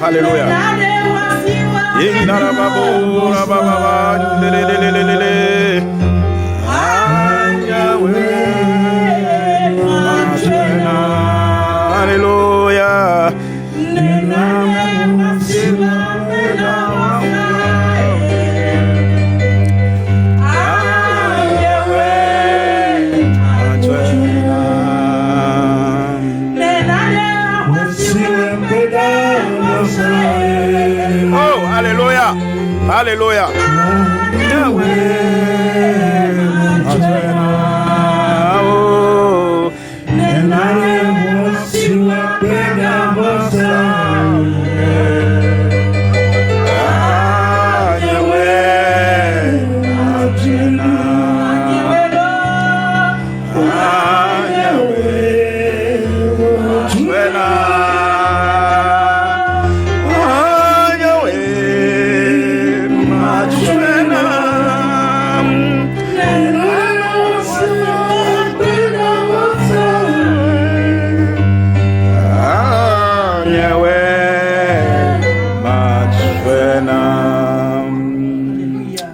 Alléluia. Alléluia. Oh, alléluia. Alléluia.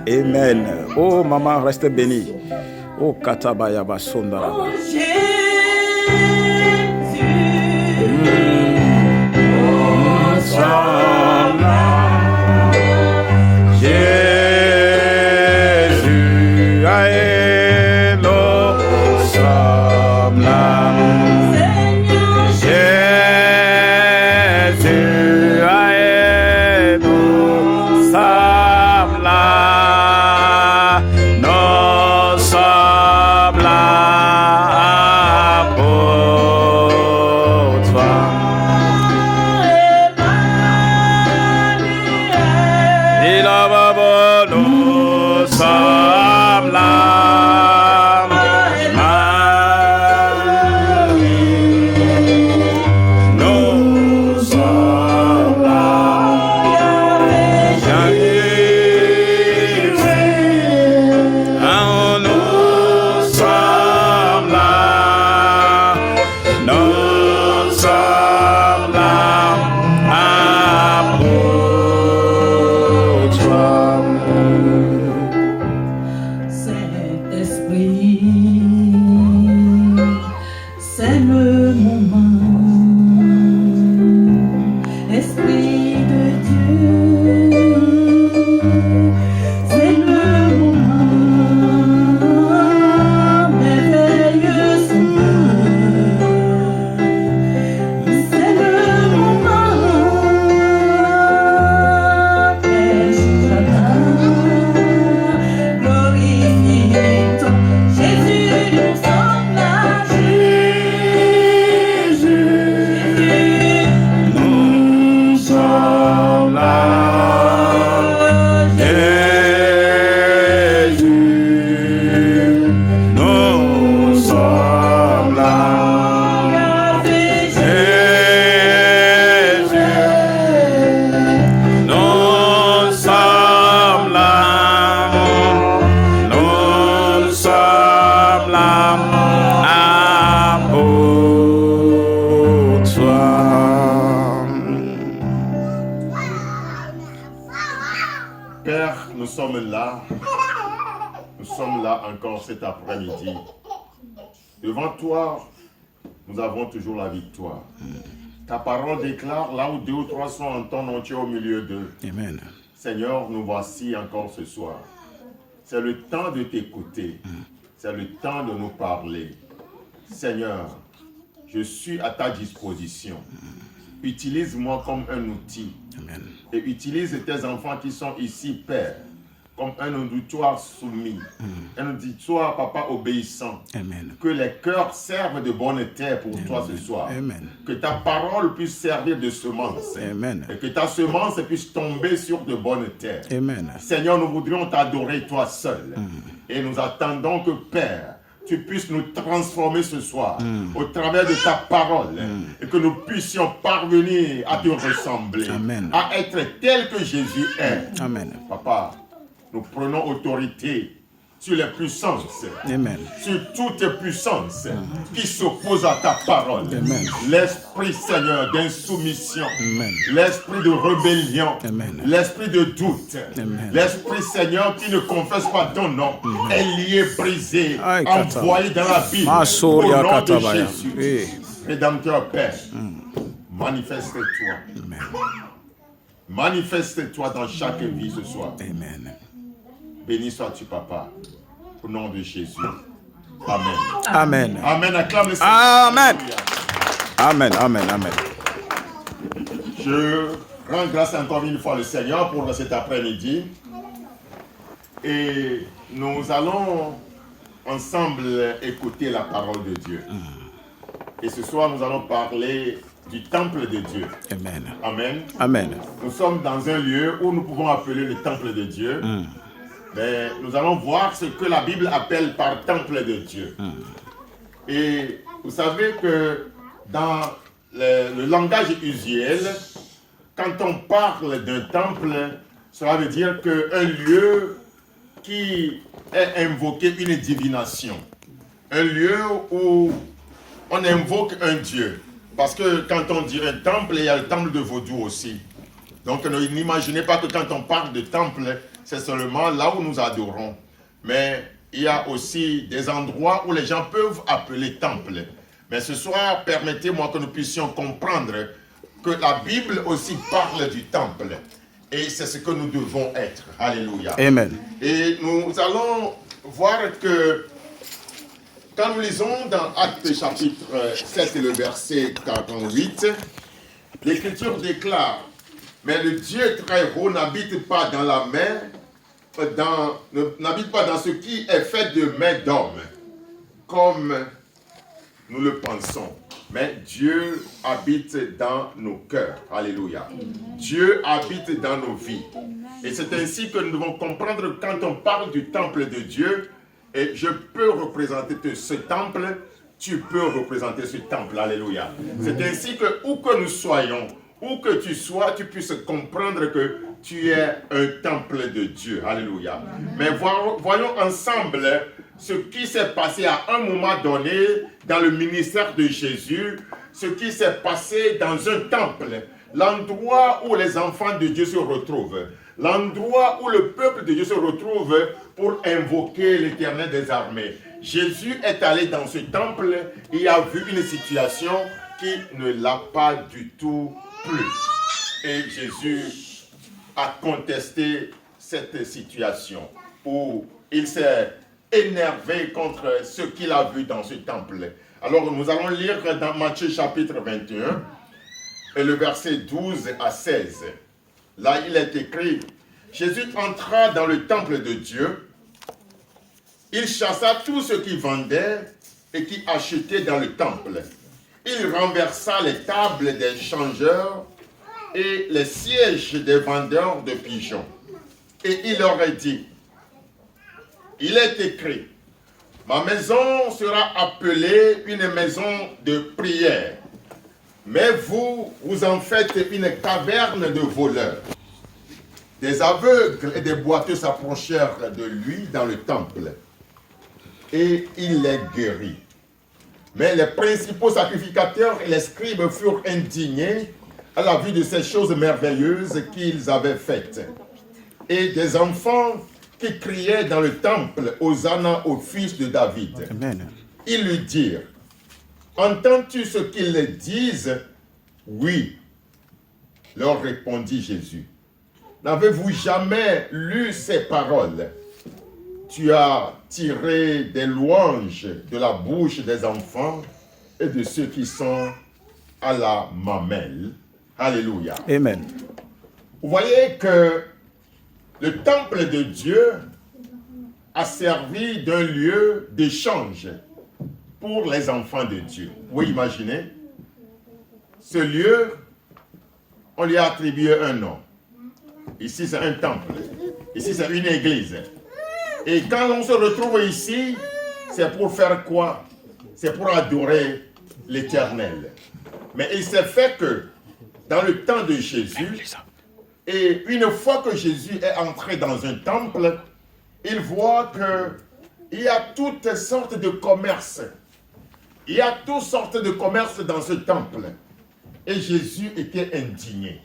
Amen. Oh, maman, reste bénie. Oh, Katabaya Basondara. Oh, Jésus. Jésus, aïe, nous sommes là. Jésus, aïe, nous sommes là. Nous sommes là pour toi. Il a nous sommes là. Nous sommes là. Nous sommes là pour toi. Saint-Esprit, c'est le moment. Esprit de Dieu, c'est le moment. Merveilleux Seigneur, c'est le moment. Glorifions Jésus, nous sommes là. Jésus, Nous sommes là. Jésus, nous sommes là. Jésus, nous sommes là. Nous sommes là pour toi. Père, nous sommes là. Nous sommes là encore cet après-midi. Devant toi, nous avons toujours la victoire. Ta parole déclare, là où 2 ou 3 sont en ton nom, tu es au milieu d'eux. Amen. Seigneur, nous voici encore ce soir. C'est le temps de t'écouter. C'est le temps de nous parler. Seigneur, je suis à ta disposition. Utilise-moi comme un outil. Amen. Et utilise tes enfants qui sont ici, Père, comme un auditoire soumis, un auditoire, Papa, obéissant. Amen. Que les cœurs servent de bonne terre pour toi ce soir. Amen. Que ta parole puisse servir de semence. Amen. Et que ta semence puisse tomber sur de bonnes terres. Amen. Seigneur, nous voudrions t'adorer toi seul. Et nous attendons que, Père, tu puisses nous transformer ce soir au travers de ta parole et que nous puissions parvenir à te ressembler, Amen. à être tel que Jésus est. Amen. Papa, nous prenons autorité sur les puissances, Amen. sur toute puissance qui s'oppose à ta parole. Amen. L'esprit, Seigneur, d'insoumission, Amen. l'esprit de rébellion, Amen. l'esprit de doute, Amen. l'esprit, Seigneur, qui ne confesse pas ton nom, est lié, brisé, Aïe, kata. envoyé dans la Bible. Au Masoria nom de katabaya. Jésus, Eh. Rédempteur Père, manifeste-toi. Amen. Manifeste-toi dans chaque vie ce soir. Amen. Béni sois-tu, Papa, au nom de Jésus. Amen. Amen. Amen. Acclame le Seigneur. Amen. Alléluia. Amen. Amen. Amen. Je rends grâce encore une fois au Seigneur pour cet après-midi. Et nous allons ensemble écouter la parole de Dieu. Et ce soir, nous allons parler du temple de Dieu. Amen. Amen. Amen. Nous sommes dans un lieu où nous pouvons appeler le temple de Dieu. Mais nous allons voir ce que la Bible appelle par temple de Dieu. Et vous savez que dans le langage usuel, quand on parle d'un temple, cela veut dire qu'un lieu qui est invoqué une divination. Un lieu où on invoque un Dieu. Parce que quand on dit un temple, il y a le temple de Vaudou aussi. Donc n'imaginez pas que quand on parle de temple, c'est seulement là où nous adorons. Mais il y a aussi des endroits où les gens peuvent appeler temple. Mais ce soir, permettez-moi que nous puissions comprendre que la Bible aussi parle du temple. Et c'est ce que nous devons être. Alléluia. Amen. Et nous allons voir que quand nous lisons dans Actes chapitre 7 et le verset 48, l'Écriture déclare: mais le Dieu très haut n'habite pas dans la mer, n'habite pas dans ce qui est fait de main d'homme, comme nous le pensons. Mais Dieu habite dans nos cœurs. Alléluia. Dieu habite dans nos vies. Et c'est ainsi que nous devons comprendre quand on parle du temple de Dieu, et je peux représenter ce temple, tu peux représenter ce temple. Alléluia. C'est ainsi que où que nous soyons, où que tu sois, tu puisses comprendre que tu es un temple de Dieu. Alléluia. Mais voyons ensemble ce qui s'est passé à un moment donné dans le ministère de Jésus, ce qui s'est passé dans un temple, l'endroit où les enfants de Dieu se retrouvent, l'endroit où le peuple de Dieu se retrouve pour invoquer l'Éternel des armées. Jésus est allé dans ce temple et a vu une situation qui ne l'a pas du tout plu. Et Jésus a contesté cette situation où il s'est énervé contre ce qu'il a vu dans ce temple. Alors nous allons lire dans Matthieu chapitre 21 et le verset 12 à 16. Là il est écrit: Jésus entra dans le temple de Dieu, il chassa tous ceux qui vendaient et qui achetaient dans le temple. Il renversa les tables des changeurs et les sièges des vendeurs de pigeons. Et il leur a dit: il est écrit, ma maison sera appelée une maison de prière, mais vous en faites une caverne de voleurs. Des aveugles et des boiteux s'approchèrent de lui dans le temple, et il les guérit. Mais les principaux sacrificateurs et les scribes furent indignés à la vue de ces choses merveilleuses qu'ils avaient faites. Et des enfants qui criaient dans le temple, Hosanna au fils de David. Amen. Ils lui dirent: entends-tu ce qu'ils disent? Oui, leur répondit Jésus. N'avez-vous jamais lu ces paroles? Tu as tiré des louanges de la bouche des enfants et de ceux qui sont à la mamelle. Alléluia. Amen. Vous voyez que le temple de Dieu a servi d'un lieu d'échange pour les enfants de Dieu. Vous imaginez? Ce lieu, on lui a attribué un nom. Ici, c'est un temple. Ici, c'est une église. Et quand on se retrouve ici, c'est pour faire quoi? C'est pour adorer l'Éternel. Mais il s'est fait que, dans le temps de Jésus, et une fois que Jésus est entré dans un temple, il voit que il y a toutes sortes de commerces. Il y a toutes sortes de commerces dans ce temple. Et Jésus était indigné.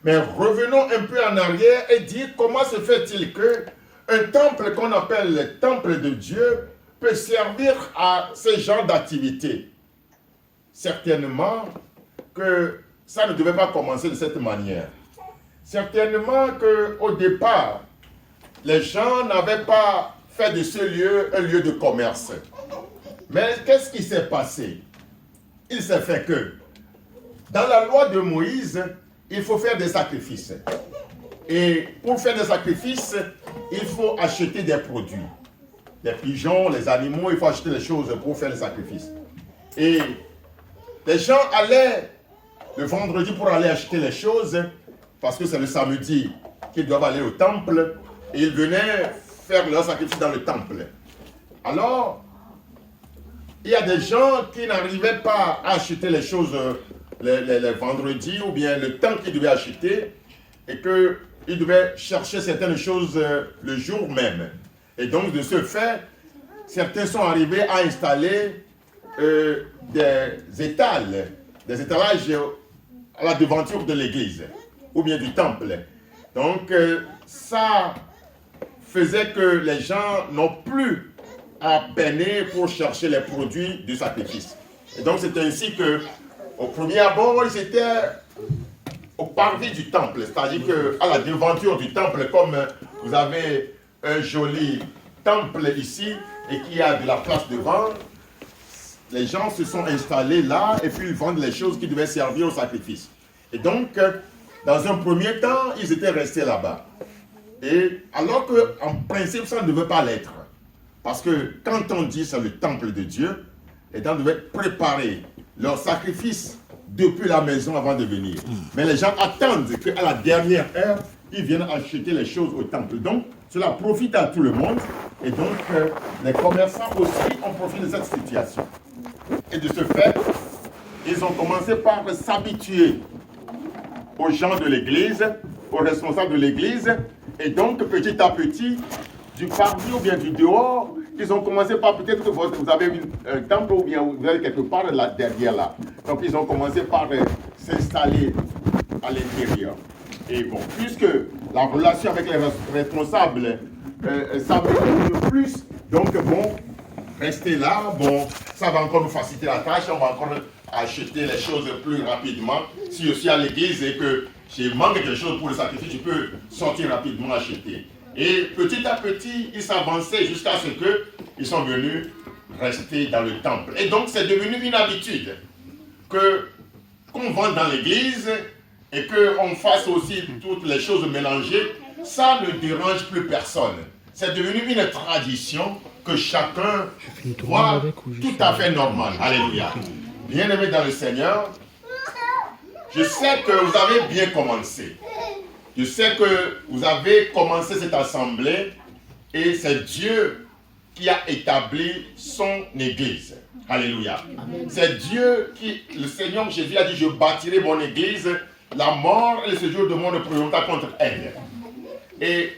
Mais revenons un peu en arrière et dire comment se fait-il que un temple qu'on appelle le temple de Dieu peut servir à ce genre d'activité. Certainement que ça ne devait pas commencer de cette manière. Certainement qu'au départ, les gens n'avaient pas fait de ce lieu un lieu de commerce. Mais qu'est-ce qui s'est passé? Il s'est fait que dans la loi de Moïse, il faut faire des sacrifices. Et pour faire des sacrifices, il faut acheter des produits. Les pigeons, les animaux, il faut acheter les choses pour faire les sacrifices. Et les gens allaient le vendredi pour aller acheter les choses, parce que c'est le samedi qu'ils doivent aller au temple, et ils venaient faire leur sacrifice dans le temple. Alors, il y a des gens qui n'arrivaient pas à acheter les choses les vendredis ou bien le temps qu'ils devaient acheter et qu'ils devaient chercher certaines choses le jour même. Et donc, de ce fait, certains sont arrivés à installer des étalages à la devanture de l'église ou bien du temple. Donc, ça faisait que les gens n'ont plus à peiner pour chercher les produits du sacrifice. Et donc, c'est ainsi que, au premier abord, ils étaient au parvis du temple, c'est-à-dire qu'à la devanture du temple, comme vous avez un joli temple ici et qu'il y a de la place devant, les gens se sont installés là et puis ils vendent les choses qui devaient servir au sacrifice. Et donc, dans un premier temps, ils étaient restés là-bas. Et alors qu'en principe, ça ne devait pas l'être. Parce que quand on dit c'est le temple de Dieu, les gens devaient préparer leur sacrifice depuis la maison avant de venir. Mais les gens attendent qu'à la dernière heure, ils viennent acheter les choses au temple. Donc, cela profite à tout le monde. Et donc, les commerçants aussi ont profité de cette situation. Et de ce fait, ils ont commencé par s'habituer aux gens de l'église, aux responsables de l'église. Et donc, petit à petit, du parvis ou bien du dehors, ils ont commencé par peut-être que vous avez un temple ou bien vous avez quelque part là, derrière là. Donc ils ont commencé par s'installer à l'intérieur. Et bon, puisque la relation avec les responsables s'améliore de plus, donc bon, rester là, bon, ça va encore nous faciliter la tâche, on va encore acheter les choses plus rapidement. Si je suis à l'église et que j'ai manque quelque chose pour le sacrifice, je peux sortir rapidement acheter. Et petit à petit, ils s'avançaient jusqu'à ce qu'ils sont venus rester dans le temple. Et donc, c'est devenu une habitude qu'on vende dans l'église et qu'on fasse aussi toutes les choses mélangées. Ça ne dérange plus personne. C'est devenu une tradition que chacun voit tout à fait normale. Alléluia. Bien-aimés dans le Seigneur, je sais que vous avez bien commencé. Je sais que vous avez commencé cette assemblée et c'est Dieu qui a établi son église. Alléluia. C'est Dieu qui, le Seigneur Jésus a dit, je bâtirai mon église, la mort et le séjour de mon ne prévaudra pas contre elle. Et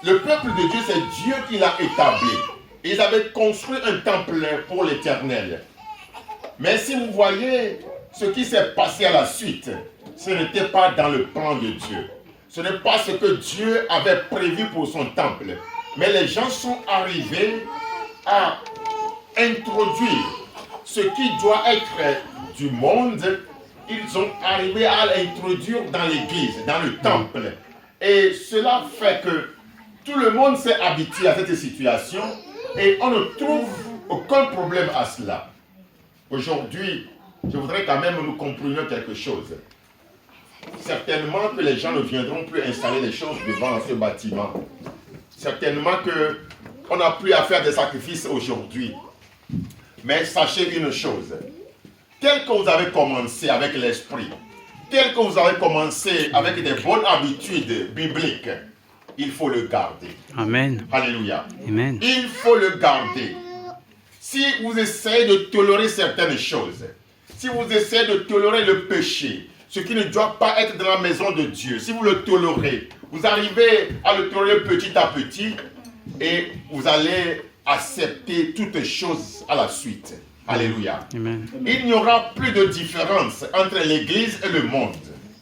le peuple de Dieu, c'est Dieu qui l'a établi. Ils avaient construit un temple pour l'Éternel. Mais si vous voyez ce qui s'est passé à la suite, ce n'était pas dans le plan de Dieu. Ce n'est pas ce que Dieu avait prévu pour son temple. Mais les gens sont arrivés à introduire ce qui doit être du monde. Ils sont arrivés à l'introduire dans l'église, dans le temple. Et cela fait que tout le monde s'est habitué à cette situation et on ne trouve aucun problème à cela. Aujourd'hui, je voudrais quand même que nous comprenions quelque chose. Certainement que les gens ne viendront plus installer les choses devant ce bâtiment. Certainement qu'on n'a plus à faire des sacrifices aujourd'hui. Mais sachez une chose. Tel que vous avez commencé avec l'esprit, tel que vous avez commencé avec des bonnes habitudes bibliques, il faut le garder. Amen. Alléluia. Amen. Il faut le garder. Si vous essayez de tolérer certaines choses, si vous essayez de tolérer le péché, ce qui ne doit pas être dans la maison de Dieu, si vous le tolérez, vous arrivez à le tolérer petit à petit et vous allez accepter toutes choses à la suite. Alléluia. Amen. Il n'y aura plus de différence entre l'Église et le monde.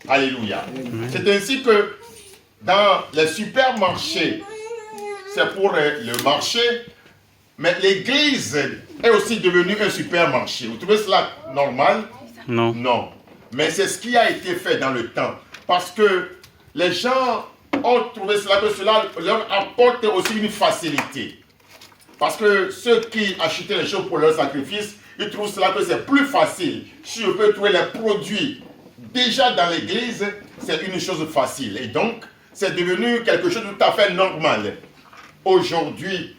Alléluia. C'est ainsi que dans les supermarchés, c'est pour le marché, mais l'Église est aussi devenue un supermarché. Vous trouvez cela normal? Non. Non. Mais c'est ce qui a été fait dans le temps. Parce que les gens ont trouvé cela, que cela leur apporte aussi une facilité. Parce que ceux qui achetaient les choses pour leur sacrifice, ils trouvent cela que c'est plus facile. Si je peux trouver les produits déjà dans l'église, c'est une chose facile. Et donc, c'est devenu quelque chose de tout à fait normal. Aujourd'hui,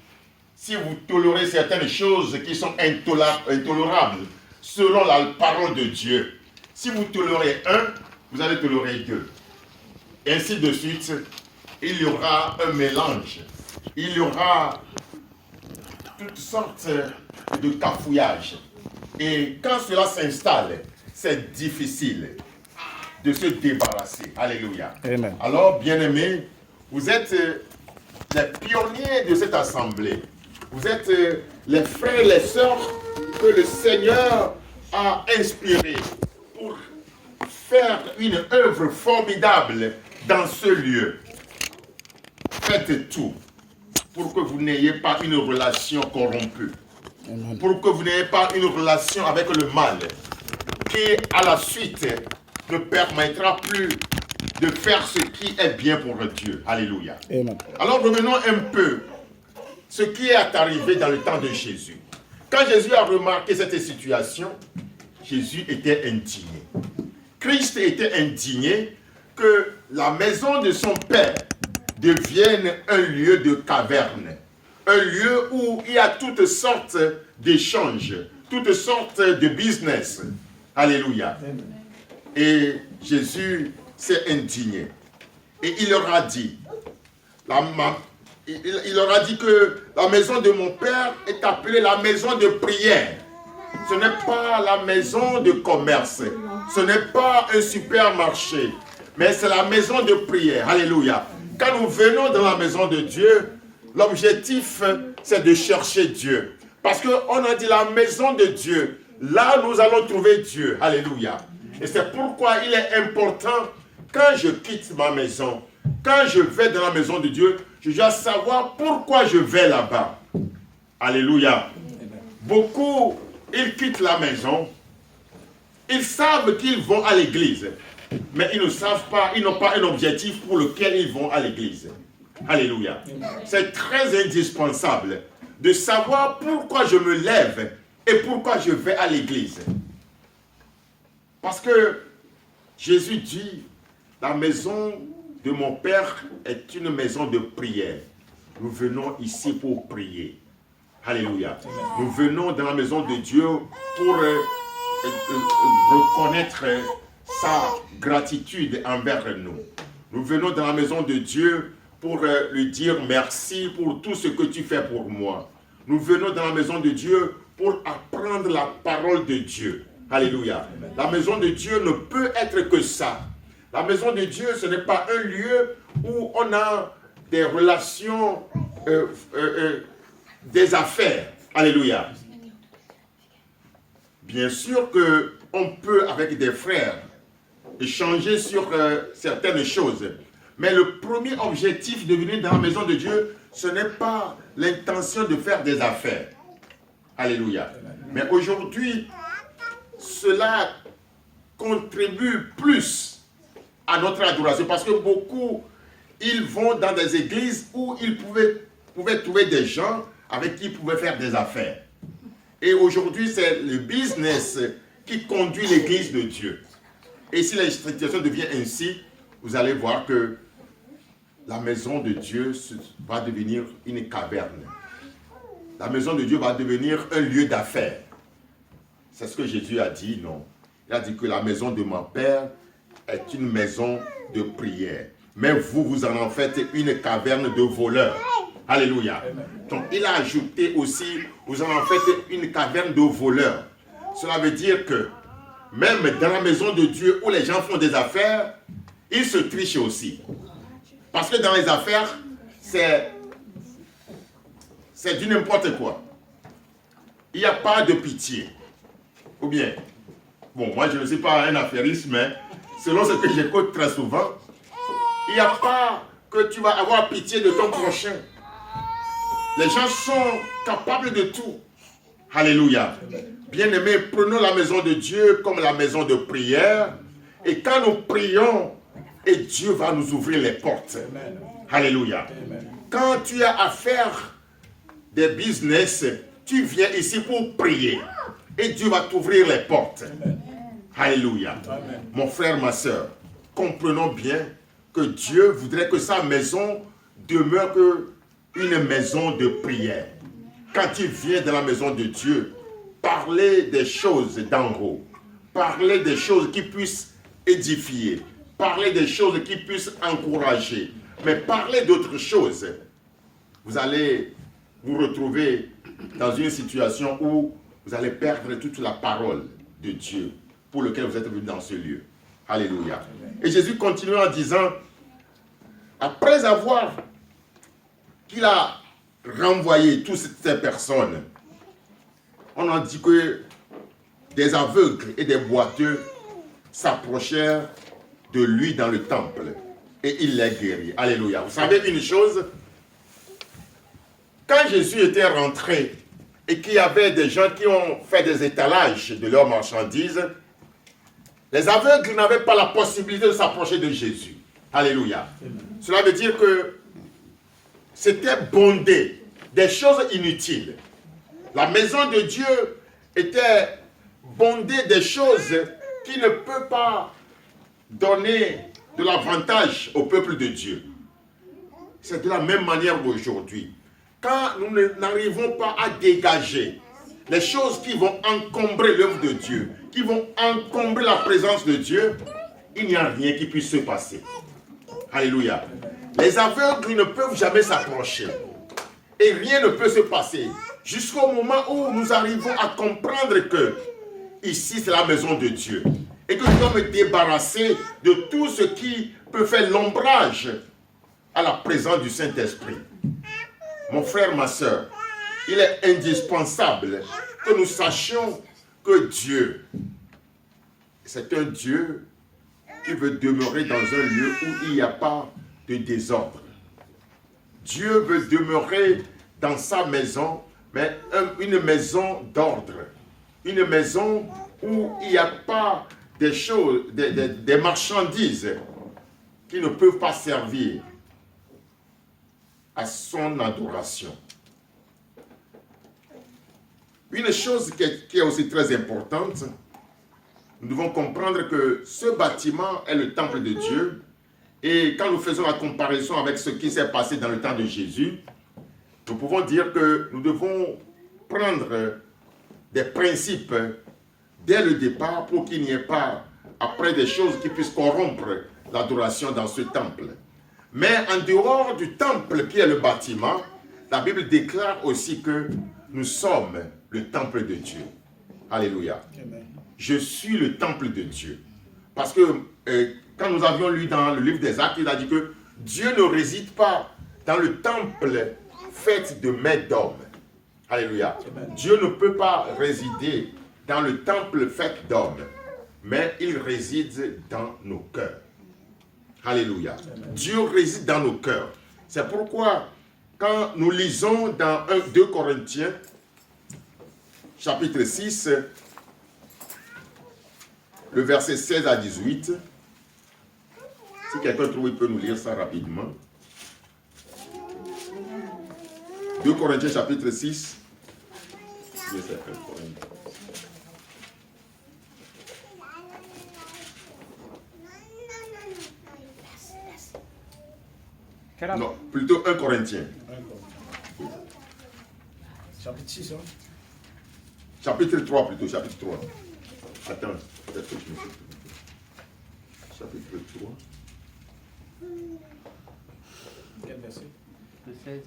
si vous tolérez certaines choses qui sont intolérables, selon la parole de Dieu, si vous tolérez un, vous allez tolérer deux. Et ainsi de suite, il y aura un mélange. Il y aura toutes sortes de cafouillages. Et quand cela s'installe, c'est difficile de se débarrasser. Alléluia. Amen. Alors, bien-aimés, vous êtes les pionniers de cette assemblée. Vous êtes les frères et les sœurs que le Seigneur a inspirés pour faire une œuvre formidable dans ce lieu. Faites tout pour que vous n'ayez pas une relation corrompue. Amen. Pour que vous n'ayez pas une relation avec le mal qui, à la suite, ne permettra plus de faire ce qui est bien pour Dieu. Alléluia. Amen. Alors revenons un peu ce qui est arrivé dans le temps de Jésus. Quand Jésus a remarqué cette situation, Jésus était indigné. Christ était indigné que la maison de son Père devienne un lieu de caverne, un lieu où il y a toutes sortes d'échanges, toutes sortes de business. Alléluia. Et Jésus s'est indigné. Et il leur a dit, il leur a dit que la maison de mon Père est appelée la maison de prière. Ce n'est pas la maison de commerce. Ce n'est pas un supermarché. Mais c'est la maison de prière. Alléluia. Quand nous venons dans la maison de Dieu, l'objectif, c'est de chercher Dieu. Parce qu'on a dit la maison de Dieu. Là, nous allons trouver Dieu. Alléluia. Et c'est pourquoi il est important, quand je quitte ma maison, quand je vais dans la maison de Dieu, je dois savoir pourquoi je vais là-bas. Alléluia. Beaucoup, ils quittent la maison. Ils savent qu'ils vont à l'église. Mais ils ne savent pas, ils n'ont pas un objectif pour lequel ils vont à l'église. Alléluia. C'est très indispensable de savoir pourquoi je me lève et pourquoi je vais à l'église. Parce que Jésus dit, la maison de mon Père est une maison de prière. Nous venons ici pour prier. Alléluia. Nous venons dans la maison de Dieu pour reconnaître sa gratitude envers nous. Nous venons dans la maison de Dieu pour lui dire merci pour tout ce que tu fais pour moi. Nous venons dans la maison de Dieu pour apprendre la parole de Dieu. Alléluia. La maison de Dieu ne peut être que ça. La maison de Dieu, ce n'est pas un lieu où on a des relations, des affaires. Alléluia. Bien sûr qu'on peut, avec des frères, échanger sur certaines choses. Mais le premier objectif de venir dans la maison de Dieu, ce n'est pas l'intention de faire des affaires. Alléluia. Mais aujourd'hui, cela contribue plus à notre adoration. Parce que beaucoup, ils vont dans des églises où ils pouvaient trouver des gens avec qui ils pouvaient faire des affaires. Et aujourd'hui, c'est le business qui conduit l'église de Dieu. Et si la situation devient ainsi, vous allez voir que la maison de Dieu va devenir une caverne. La maison de Dieu va devenir un lieu d'affaires. C'est ce que Jésus a dit, non? Il a dit que la maison de mon Père est une maison de prière. Mais vous, vous en faites une caverne de voleurs. Alléluia. Donc, il a ajouté aussi, vous en faites une caverne de voleurs. Cela veut dire que même dans la maison de Dieu où les gens font des affaires, ils se trichent aussi. Parce que dans les affaires, c'est c'est du n'importe quoi. Il n'y a pas de pitié. Ou bien, bon, moi je ne suis pas un affairiste, mais selon ce que j'écoute très souvent, il n'y a pas que tu vas avoir pitié de ton prochain. Les gens sont capables de tout. Alléluia. Bien-aimés, prenons la maison de Dieu comme la maison de prière. Et quand nous prions, et Dieu va nous ouvrir les portes. Alléluia. Quand tu as à faire des business, tu viens ici pour prier. Et Dieu va t'ouvrir les portes. Alléluia. Mon frère, ma soeur, comprenons bien que Dieu voudrait que sa maison demeure une maison de prière. Quand tu viens dans la maison de Dieu, parlez des choses d'en haut. Parlez des choses qui puissent édifier. Parlez des choses qui puissent encourager. Mais parlez d'autres choses. Vous allez vous retrouver dans une situation où vous allez perdre toute la parole de Dieu pour lequel vous êtes venu dans ce lieu. Alléluia. Et Jésus continue en disant, après avoir qu'il a renvoyé toutes ces personnes, on a dit que des aveugles et des boiteux s'approchèrent de lui dans le temple et il les guérit. Alléluia. Vous savez une chose, quand Jésus était rentré et qu'il y avait des gens qui ont fait des étalages de leurs marchandises, les aveugles n'avaient pas la possibilité de s'approcher de Jésus. Alléluia. Cela veut dire que c'était bondé, des choses inutiles. La maison de Dieu était bondée des choses qui ne peuvent pas donner de l'avantage au peuple de Dieu. C'est de la même manière aujourd'hui. Quand nous n'arrivons pas à dégager les choses qui vont encombrer l'œuvre de Dieu, qui vont encombrer la présence de Dieu, il n'y a rien qui puisse se passer. Alléluia. Les aveugles ne peuvent jamais s'approcher. Et rien ne peut se passer. Jusqu'au moment où nous arrivons à comprendre que ici c'est la maison de Dieu. Et que nous dois me débarrasser de tout ce qui peut faire l'ombrage à la présence du Saint-Esprit. Mon frère, ma soeur, il est indispensable que nous sachions que Dieu, c'est un Dieu qui veut demeurer dans un lieu où il n'y a pas de désordre. Dieu veut demeurer dans sa maison, mais une maison d'ordre. Une maison où il n'y a pas des choses, des marchandises qui ne peuvent pas servir à son adoration. Une chose qui est aussi très importante, nous devons comprendre que ce bâtiment est le temple de Dieu. Et quand nous faisons la comparaison avec ce qui s'est passé dans le temps de Jésus, nous pouvons dire que nous devons prendre des principes dès le départ pour qu'il n'y ait pas après des choses qui puissent corrompre l'adoration dans ce temple. Mais en dehors du temple qui est le bâtiment, la Bible déclare aussi que nous sommes le temple de Dieu. Alléluia. Amen. Je suis le temple de Dieu. Parce que quand nous avions lu dans le livre des Actes, il a dit que Dieu ne réside pas dans le temple fait de mains d'hommes. Alléluia. Amen. Dieu ne peut pas résider dans le temple fait d'hommes, mais il réside dans nos cœurs. Alléluia. Amen. Dieu réside dans nos cœurs. C'est pourquoi, quand nous lisons dans 2 Corinthiens, chapitre 6, le verset 16 à 18, si quelqu'un trouve, il peut nous lire ça rapidement. 2 Corinthiens, chapitre 6. Non, plutôt 1 Corinthiens. Chapitre 6, hein? Chapitre 3 plutôt, chapitre 3. Attends, peut-être que je me suis trompé. Chapitre 3. Quel verset? Le 16.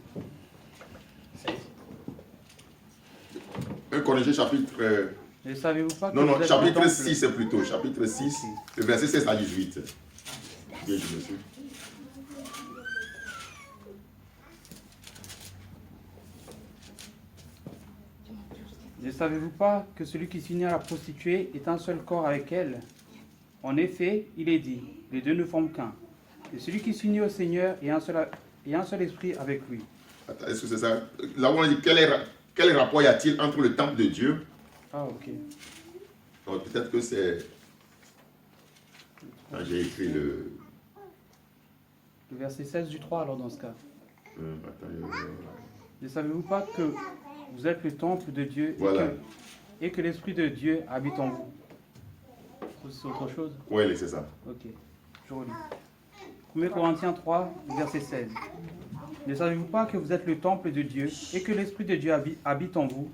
1 Corinthiens, chapitre... Ne savez-vous pas que Non, vous êtes chapitre le 6 c'est plutôt. Chapitre 6, le verset 16 à 18. Bien, je me suis. Ne savez-vous pas que celui qui s'unit à la prostituée est un seul corps avec elle? En effet, il est dit, les deux ne forment qu'un. Et celui qui s'unit au Seigneur est un seul esprit avec lui. Attends, est-ce que c'est ça? Là où on dit quel rapport y a-t-il entre le temple de Dieu? Ah, ok. Donc, peut-être que c'est... Quand j'ai écrit le... Le verset 16 du 3, alors, dans ce cas. attends, Ne savez-vous pas que vous êtes le temple de Dieu Voilà. et que l'Esprit de Dieu habite en vous? C'est autre chose? Oui, c'est ça. Ok, je relis. 1 Corinthiens 3, verset 16. Ne savez-vous pas que vous êtes le temple de Dieu et que l'Esprit de Dieu habite en vous?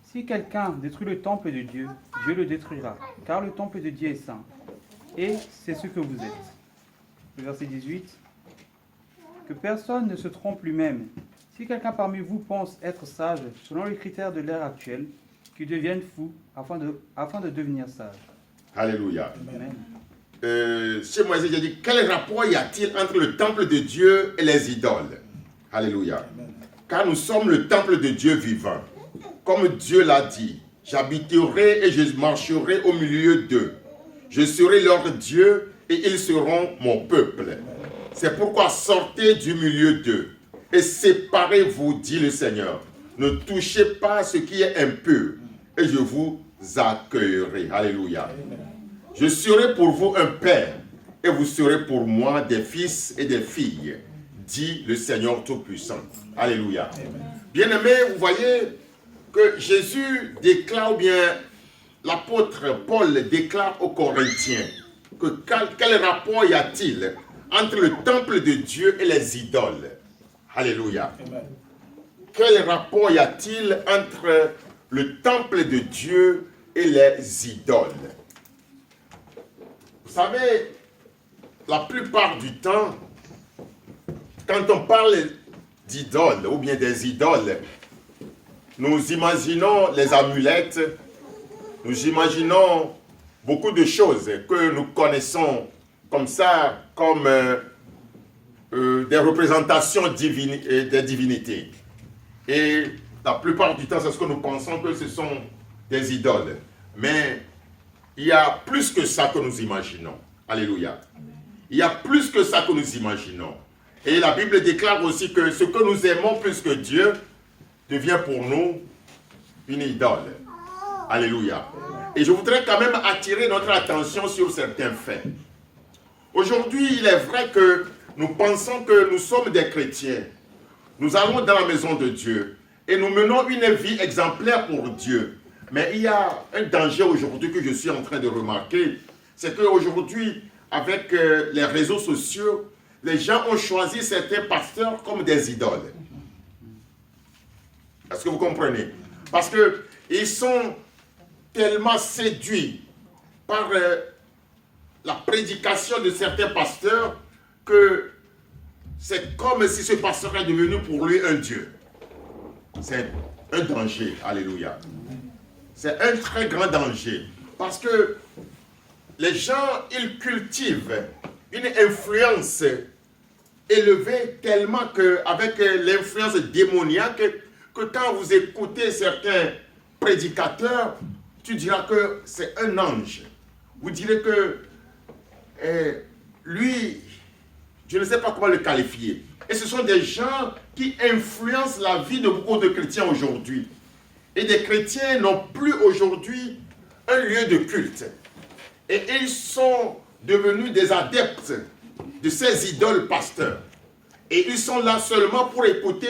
Si quelqu'un détruit le temple de Dieu, Dieu le détruira, car le temple de Dieu est saint. Et c'est ce que vous êtes. Le verset 18. Que personne ne se trompe lui-même. Si quelqu'un parmi vous pense être sage selon les critères de l'ère actuelle, qu'il devienne fou afin de devenir sage. Alléluia. Amen. Chez Moïse, j'ai dit, quel rapport y a-t-il entre le temple de Dieu et les idoles? Alléluia. Car nous sommes le temple de Dieu vivant. Comme Dieu l'a dit, j'habiterai et je marcherai au milieu d'eux. Je serai leur Dieu et ils seront mon peuple. C'est pourquoi sortez du milieu d'eux et séparez-vous, dit le Seigneur. Ne touchez pas ce qui est impur et je vous accueillerai. Alléluia. Je serai pour vous un père et vous serez pour moi des fils et des filles, dit le Seigneur Tout-Puissant. Alléluia. Bien-aimés, vous voyez que Jésus déclare, ou bien l'apôtre Paul déclare aux Corinthiens, que quel rapport y a-t-il entre le temple de Dieu et les idoles? Alléluia. Quel rapport y a-t-il entre le temple de Dieu et les idoles? Vous savez, la plupart du temps, quand on parle d'idoles ou bien des idoles, nous imaginons les amulettes, nous imaginons beaucoup de choses que nous connaissons comme ça, comme des représentations des divinités. Et la plupart du temps, c'est ce que nous pensons que ce sont des idoles. Mais il y a plus que ça que nous imaginons. Alléluia. Il y a plus que ça que nous imaginons. Et la Bible déclare aussi que ce que nous aimons plus que Dieu devient pour nous une idole. Alléluia. Et je voudrais quand même attirer notre attention sur certains faits. Aujourd'hui, il est vrai que nous pensons que nous sommes des chrétiens. Nous allons dans la maison de Dieu et nous menons une vie exemplaire pour Dieu. Mais il y a un danger aujourd'hui que je suis en train de remarquer. C'est qu'aujourd'hui, avec les réseaux sociaux, les gens ont choisi certains pasteurs comme des idoles. Est-ce que vous comprenez? Parce qu'ils sont tellement séduits par la prédication de certains pasteurs que c'est comme si ce pasteur est devenu pour lui un Dieu. C'est un danger. Alléluia. C'est un très grand danger. Parce que les gens, ils cultivent une influence élevée tellement qu'avec l'influence démoniaque, que quand vous écoutez certains prédicateurs, tu diras que c'est un ange. Vous direz que lui, je ne sais pas comment le qualifier. Et ce sont des gens qui influencent la vie de beaucoup de chrétiens aujourd'hui. Et des chrétiens n'ont plus aujourd'hui un lieu de culte. Et ils sont devenus des adeptes de ces idoles pasteurs. Et ils sont là seulement pour écouter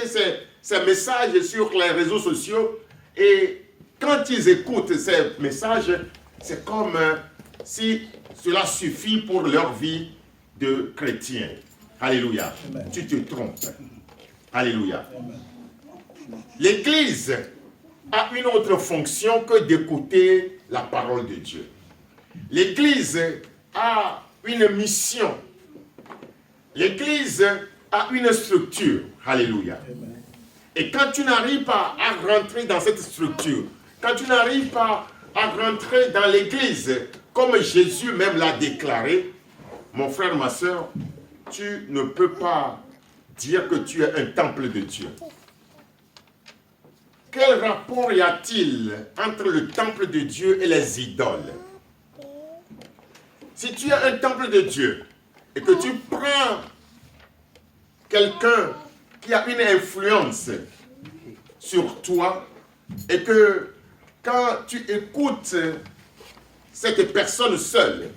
ces messages sur les réseaux sociaux. Et quand ils écoutent ces messages, c'est comme si cela suffit pour leur vie de chrétien. Alléluia. Amen. Tu te trompes. Alléluia. L'Église a une autre fonction que d'écouter la parole de Dieu. L'Église a une mission. L'Église a une structure. Alléluia. Amen. Et quand tu n'arrives pas à rentrer dans cette structure, quand tu n'arrives pas à rentrer dans l'Église, comme Jésus même l'a déclaré, mon frère, ma soeur, tu ne peux pas dire que tu es un temple de Dieu. quel rapport y a-t-il entre le temple de Dieu et les idoles? Si tu as un temple de Dieu et que tu prends quelqu'un qui a une influence sur toi et que quand tu écoutes cette personne seule,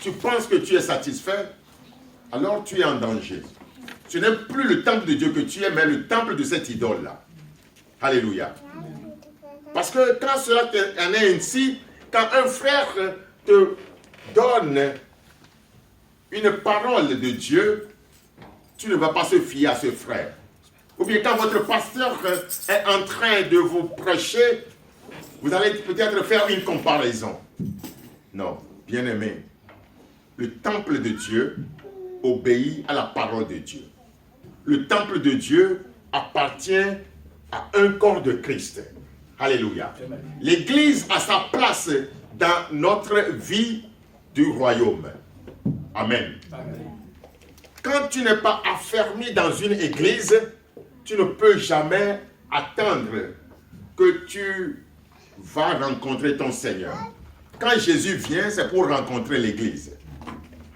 tu penses que tu es satisfait, alors tu es en danger. Ce n'est plus le temple de Dieu que tu es, mais le temple de cette idole-là. Alléluia. Parce que quand cela en est ainsi, quand un frère te donne une parole de Dieu, tu ne vas pas se fier à ce frère. Ou bien quand votre pasteur est en train de vous prêcher, vous allez peut-être faire une comparaison. Non, bien-aimé, le temple de Dieu obéit à la parole de Dieu. Le temple de Dieu appartient à un corps de Christ. Alléluia. L'Église a sa place dans notre vie du royaume. Amen. Quand tu n'es pas affermi dans une église, tu ne peux jamais attendre que tu vas rencontrer ton Seigneur. Quand Jésus vient, c'est pour rencontrer l'église.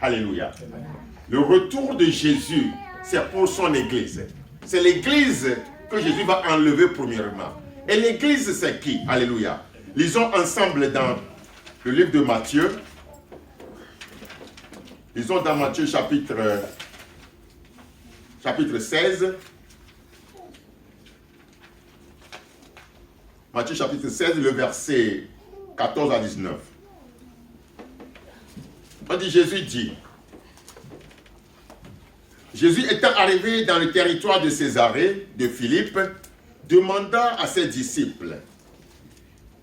Alléluia. Le retour de Jésus, c'est pour son église. C'est l'église que Jésus va enlever premièrement. Et l'église, c'est qui? Alléluia. Lisons ensemble dans le livre de Matthieu. Lisons dans Matthieu chapitre 16. Matthieu chapitre 16, le verset 14 à 19. On dit, Jésus dit, Jésus étant arrivé dans le territoire de Césarée, de Philippe, demanda à ses disciples,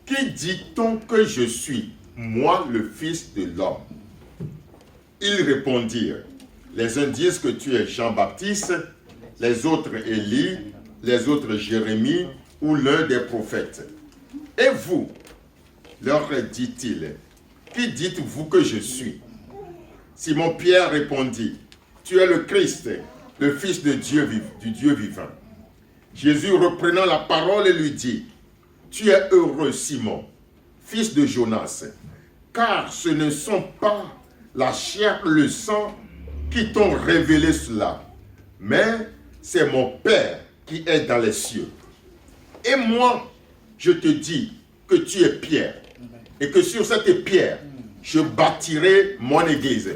qui dit-on que je suis, moi le Fils de l'homme? Ils répondirent, les uns disent que tu es Jean-Baptiste, les autres Élie, les autres Jérémie ou l'un des prophètes. Et vous, leur dit-il, qui dites-vous que je suis? Simon-Pierre répondit, tu es le Christ, le Fils de Dieu, du Dieu vivant. Jésus reprenant la parole lui dit, tu es heureux Simon, fils de Jonas, car ce ne sont pas la chair, le sang qui t'ont révélé cela, mais c'est mon Père qui est dans les cieux. Et moi, je te dis que tu es Pierre, et que sur cette pierre, je bâtirai mon église.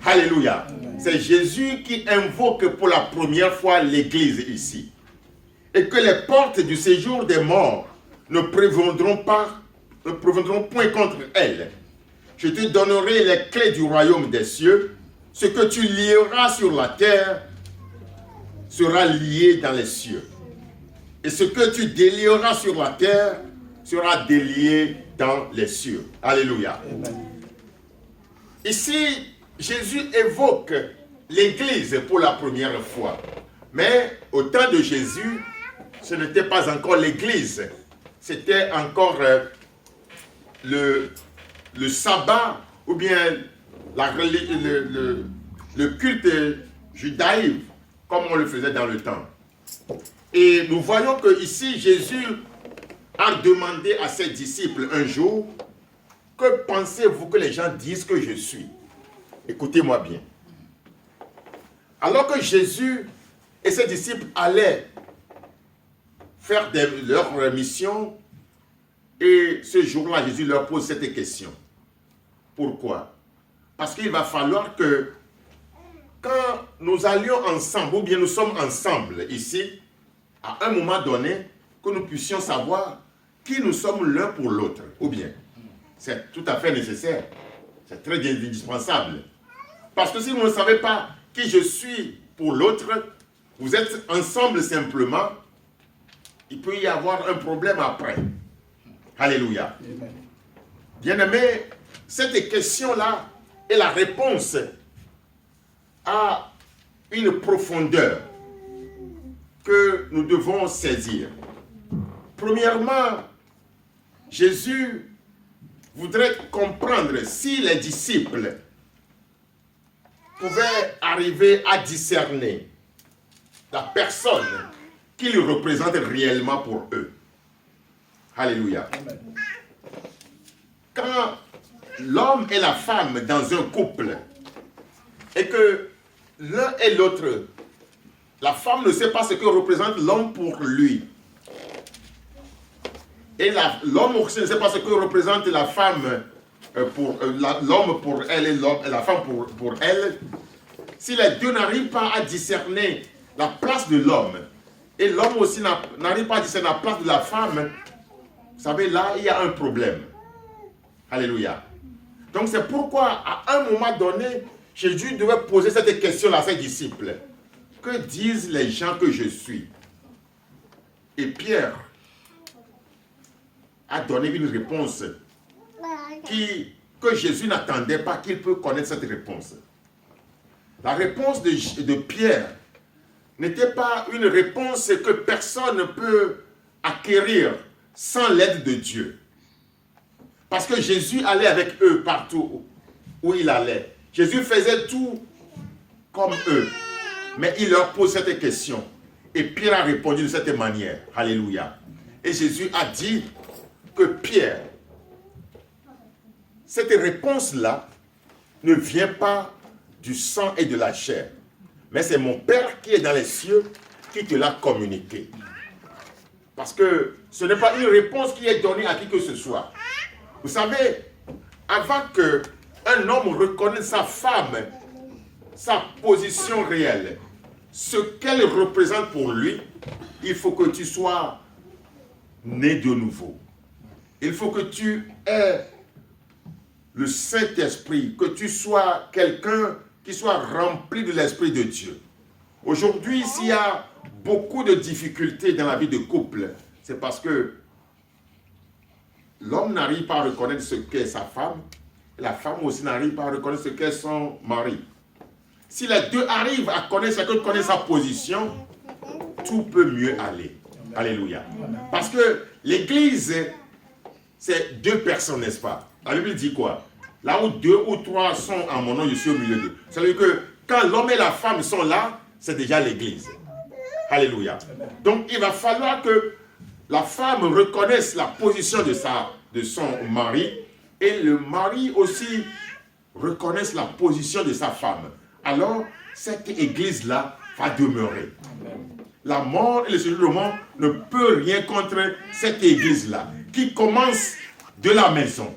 Alléluia. C'est Jésus qui invoque pour la première fois l'église ici. Et que les portes du séjour des morts ne prévaudront point contre elle. Je te donnerai les clés du royaume des cieux. Ce que tu lieras sur la terre sera lié dans les cieux. Et ce que tu délieras sur la terre sera délié dans les cieux. Alléluia. Amen. Ici, Jésus évoque l'église pour la première fois. Mais au temps de Jésus, ce n'était pas encore l'église. C'était encore le sabbat ou bien le culte judaïque comme on le faisait dans le temps. Et nous voyons que ici Jésus a demandé à ses disciples un jour, que pensez-vous que les gens disent que je suis? Écoutez-moi bien. Alors que Jésus et ses disciples allaient faire leur mission, et ce jour-là, Jésus leur pose cette question. Pourquoi? Parce qu'il va falloir que quand nous allions ensemble, ou bien nous sommes ensemble ici, à un moment donné, que nous puissions savoir qui nous sommes l'un pour l'autre. Ou bien, c'est tout à fait nécessaire. C'est très indispensable. Parce que si vous ne savez pas qui je suis pour l'autre, vous êtes ensemble simplement, il peut y avoir un problème après. Alléluia. Bien-aimé, cette question-là est la réponse à une profondeur que nous devons saisir. Premièrement, Jésus voudrait comprendre si les disciples pouvaient arriver à discerner la personne qu'il représente réellement pour eux. Alléluia. Quand l'homme et la femme dans un couple, et que l'un et l'autre, la femme ne sait pas ce que représente l'homme pour lui, et l'homme aussi ne sait pas ce que représente la femme pour l'homme pour elle et la femme pour elle, si les deux n'arrivent pas à discerner la place de l'homme, et l'homme aussi n'arrive pas à discerner la place de la femme, vous savez, là, il y a un problème. Alléluia. Donc c'est pourquoi, à un moment donné, Jésus devait poser cette question à ses disciples. Que disent les gens que je suis? Et Pierre a donné une réponse que Jésus n'attendait pas qu'il peut connaître cette réponse. La réponse de Pierre n'était pas une réponse que personne ne peut acquérir sans l'aide de Dieu. Parce que Jésus allait avec eux partout où il allait. Jésus faisait tout comme eux. Mais il leur pose cette question. Et Pierre a répondu de cette manière. Alléluia. Et Jésus a dit que Pierre, cette réponse-là ne vient pas du sang et de la chair. Mais c'est mon Père qui est dans les cieux qui te l'a communiqué. Parce que ce n'est pas une réponse qui est donnée à qui que ce soit. Vous savez, avant qu'un homme reconnaisse sa femme, sa position réelle, ce qu'elle représente pour lui, il faut que tu sois né de nouveau. Il faut que tu aies le Saint-Esprit, que tu sois quelqu'un qui soit rempli de l'Esprit de Dieu. Aujourd'hui, s'il y a beaucoup de difficultés dans la vie de couple, c'est parce que l'homme n'arrive pas à reconnaître ce qu'est sa femme, et la femme aussi n'arrive pas à reconnaître ce qu'est son mari. Si les deux arrivent à connaître chacun connaît sa position, tout peut mieux aller. Alléluia. Parce que l'Église, c'est deux personnes, n'est-ce pas? La Bible dit quoi? Là où deux ou trois sont en mon nom, je suis au milieu d'eux. C'est-à-dire que quand l'homme et la femme sont là, c'est déjà l'Église. Alléluia. Donc il va falloir que la femme reconnaisse la position de son mari et le mari aussi reconnaisse la position de sa femme. Alors, cette église-là va demeurer. La mort et le séjour de mort ne peut rien contre cette église-là, qui commence de la maison.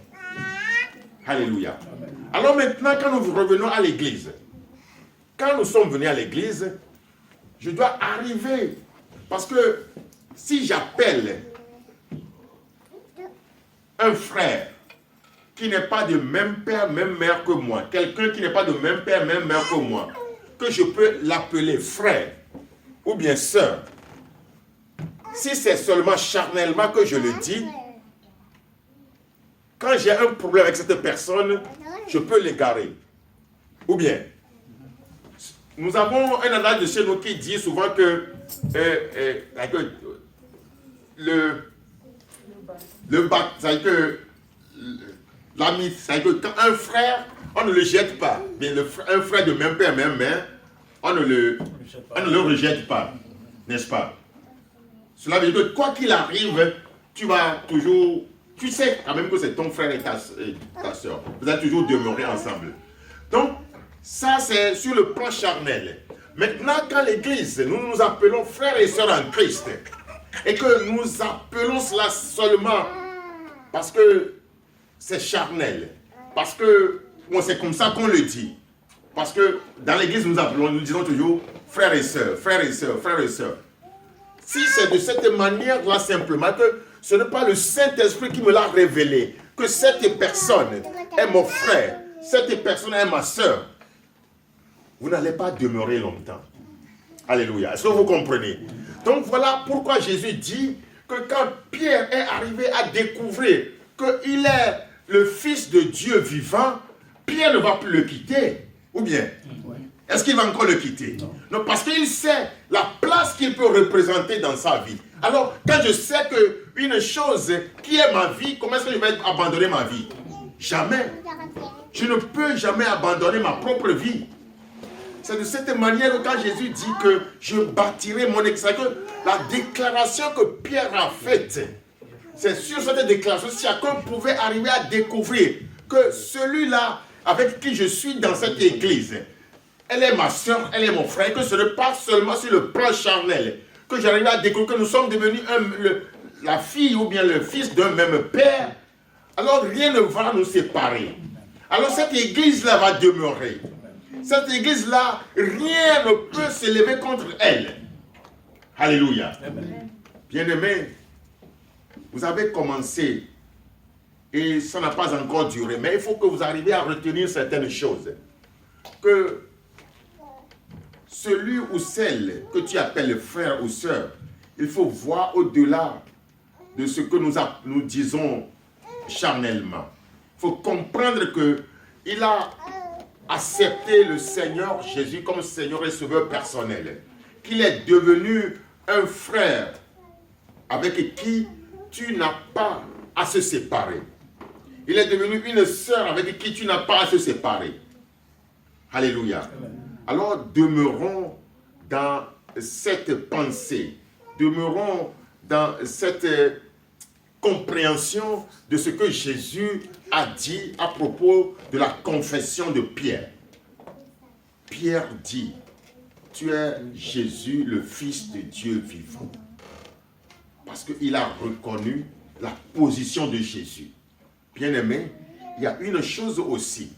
Alléluia. Alors maintenant, quand nous revenons à l'église, quand nous sommes venus à l'église, je dois arriver, parce que si j'appelle un frère qui n'est pas de même père, même mère que moi, quelqu'un qui n'est pas de même père, même mère que moi, que je peux l'appeler frère ou bien sœur, si c'est seulement charnellement que je le dis, quand j'ai un problème avec cette personne, je peux l'égarer. Ou bien, nous avons un adage de chez nous qui dit souvent que le bac, c'est-à-dire que l'ami, c'est-à-dire que quand un frère, on ne le jette pas. Mais un frère de même père, même mère, on ne le rejette pas. N'est-ce pas? Cela veut dire que quoi qu'il arrive, tu vas toujours... Tu sais quand même que c'est ton frère et ta soeur. Vous allez toujours demeurer ensemble. Donc, ça c'est sur le plan charnel. Maintenant, quand l'église, nous nous appelons frères et sœurs en Christ, et que nous appelons cela seulement parce que c'est charnel, parce que bon, c'est comme ça qu'on le dit. Parce que dans l'église, nous disons toujours frères et sœurs, frères et sœurs, frères et sœurs. Si c'est de cette manière-là simplement que ce n'est pas le Saint-Esprit qui me l'a révélé, que cette personne est mon frère, cette personne est ma sœur, vous n'allez pas demeurer longtemps. Alléluia. Est-ce que vous comprenez? Donc voilà pourquoi Jésus dit que quand Pierre est arrivé à découvrir qu'il est le Fils de Dieu vivant, Pierre ne va plus le quitter. Ou bien, est-ce qu'il va encore le quitter? Non, parce qu'il sait la place qu'il peut représenter dans sa vie. Alors, quand je sais qu'une chose qui est ma vie, comment est-ce que je vais abandonner ma vie? Jamais. Je ne peux jamais abandonner ma propre vie. C'est de cette manière que quand Jésus dit que je bâtirai mon église, la déclaration que Pierre a faite, C'est sur cette déclaration, si chacun pouvait arriver à découvrir que celui-là avec qui je suis dans cette église, elle est ma soeur, elle est mon frère, que ce n'est pas seulement sur le plan charnel, que j'arrive à découvrir que nous sommes devenus la fille ou bien le fils d'un même père, alors rien ne va nous séparer. Alors cette église-là va demeurer. Cette église-là, rien ne peut s'élever contre elle. Alléluia. Bien-aimés, vous avez commencé et ça n'a pas encore duré, mais il faut que vous arriviez à retenir certaines choses. Que celui ou celle que tu appelles frère ou sœur, il faut voir au-delà de ce que nous disons charnellement. Il faut comprendre qu'il a accepté le Seigneur Jésus comme Seigneur et Sauveur personnel. Qu'il est devenu un frère avec qui tu n'as pas à se séparer. Il est devenu une sœur avec qui tu n'as pas à se séparer. Alléluia. Alors demeurons dans cette pensée, demeurons dans cette compréhension de ce que Jésus a dit à propos de la confession de Pierre. Pierre dit, tu es Jésus, le Fils de Dieu vivant. Parce qu'il a reconnu la position de Jésus. Bien-aimé, il y a une chose aussi.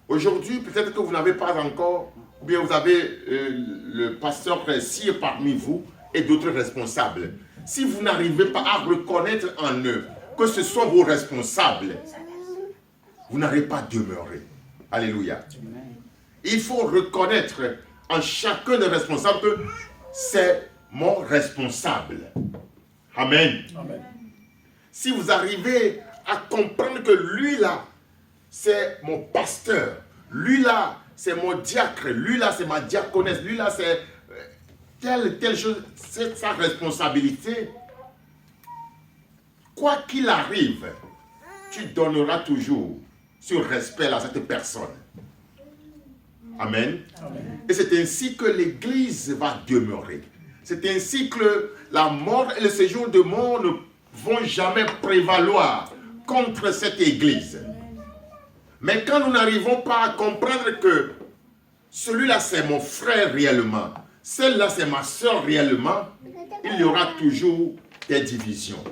Aujourd'hui, peut-être que vous n'avez pas encore, ou bien vous avez le pasteur précis parmi vous et d'autres responsables. Si vous n'arrivez pas à reconnaître en eux que ce sont vos responsables, vous n'allez pas demeurer. Alléluia. Il faut reconnaître en chacun des responsables que c'est mon responsable. Amen. Amen. Si vous arrivez à comprendre que lui là, c'est mon pasteur, lui là, c'est mon diacre, lui là, c'est ma diaconesse, lui là, c'est telle chose, c'est sa responsabilité. Quoi qu'il arrive, tu donneras toujours ce respect à cette personne. Amen. Amen. Et c'est ainsi que l'Église va demeurer. C'est ainsi que la mort et le séjour de mort ne vont jamais prévaloir contre cette Église. Mais quand nous n'arrivons pas à comprendre que celui-là c'est mon frère réellement, celle-là c'est ma soeur réellement, il y aura toujours des divisions,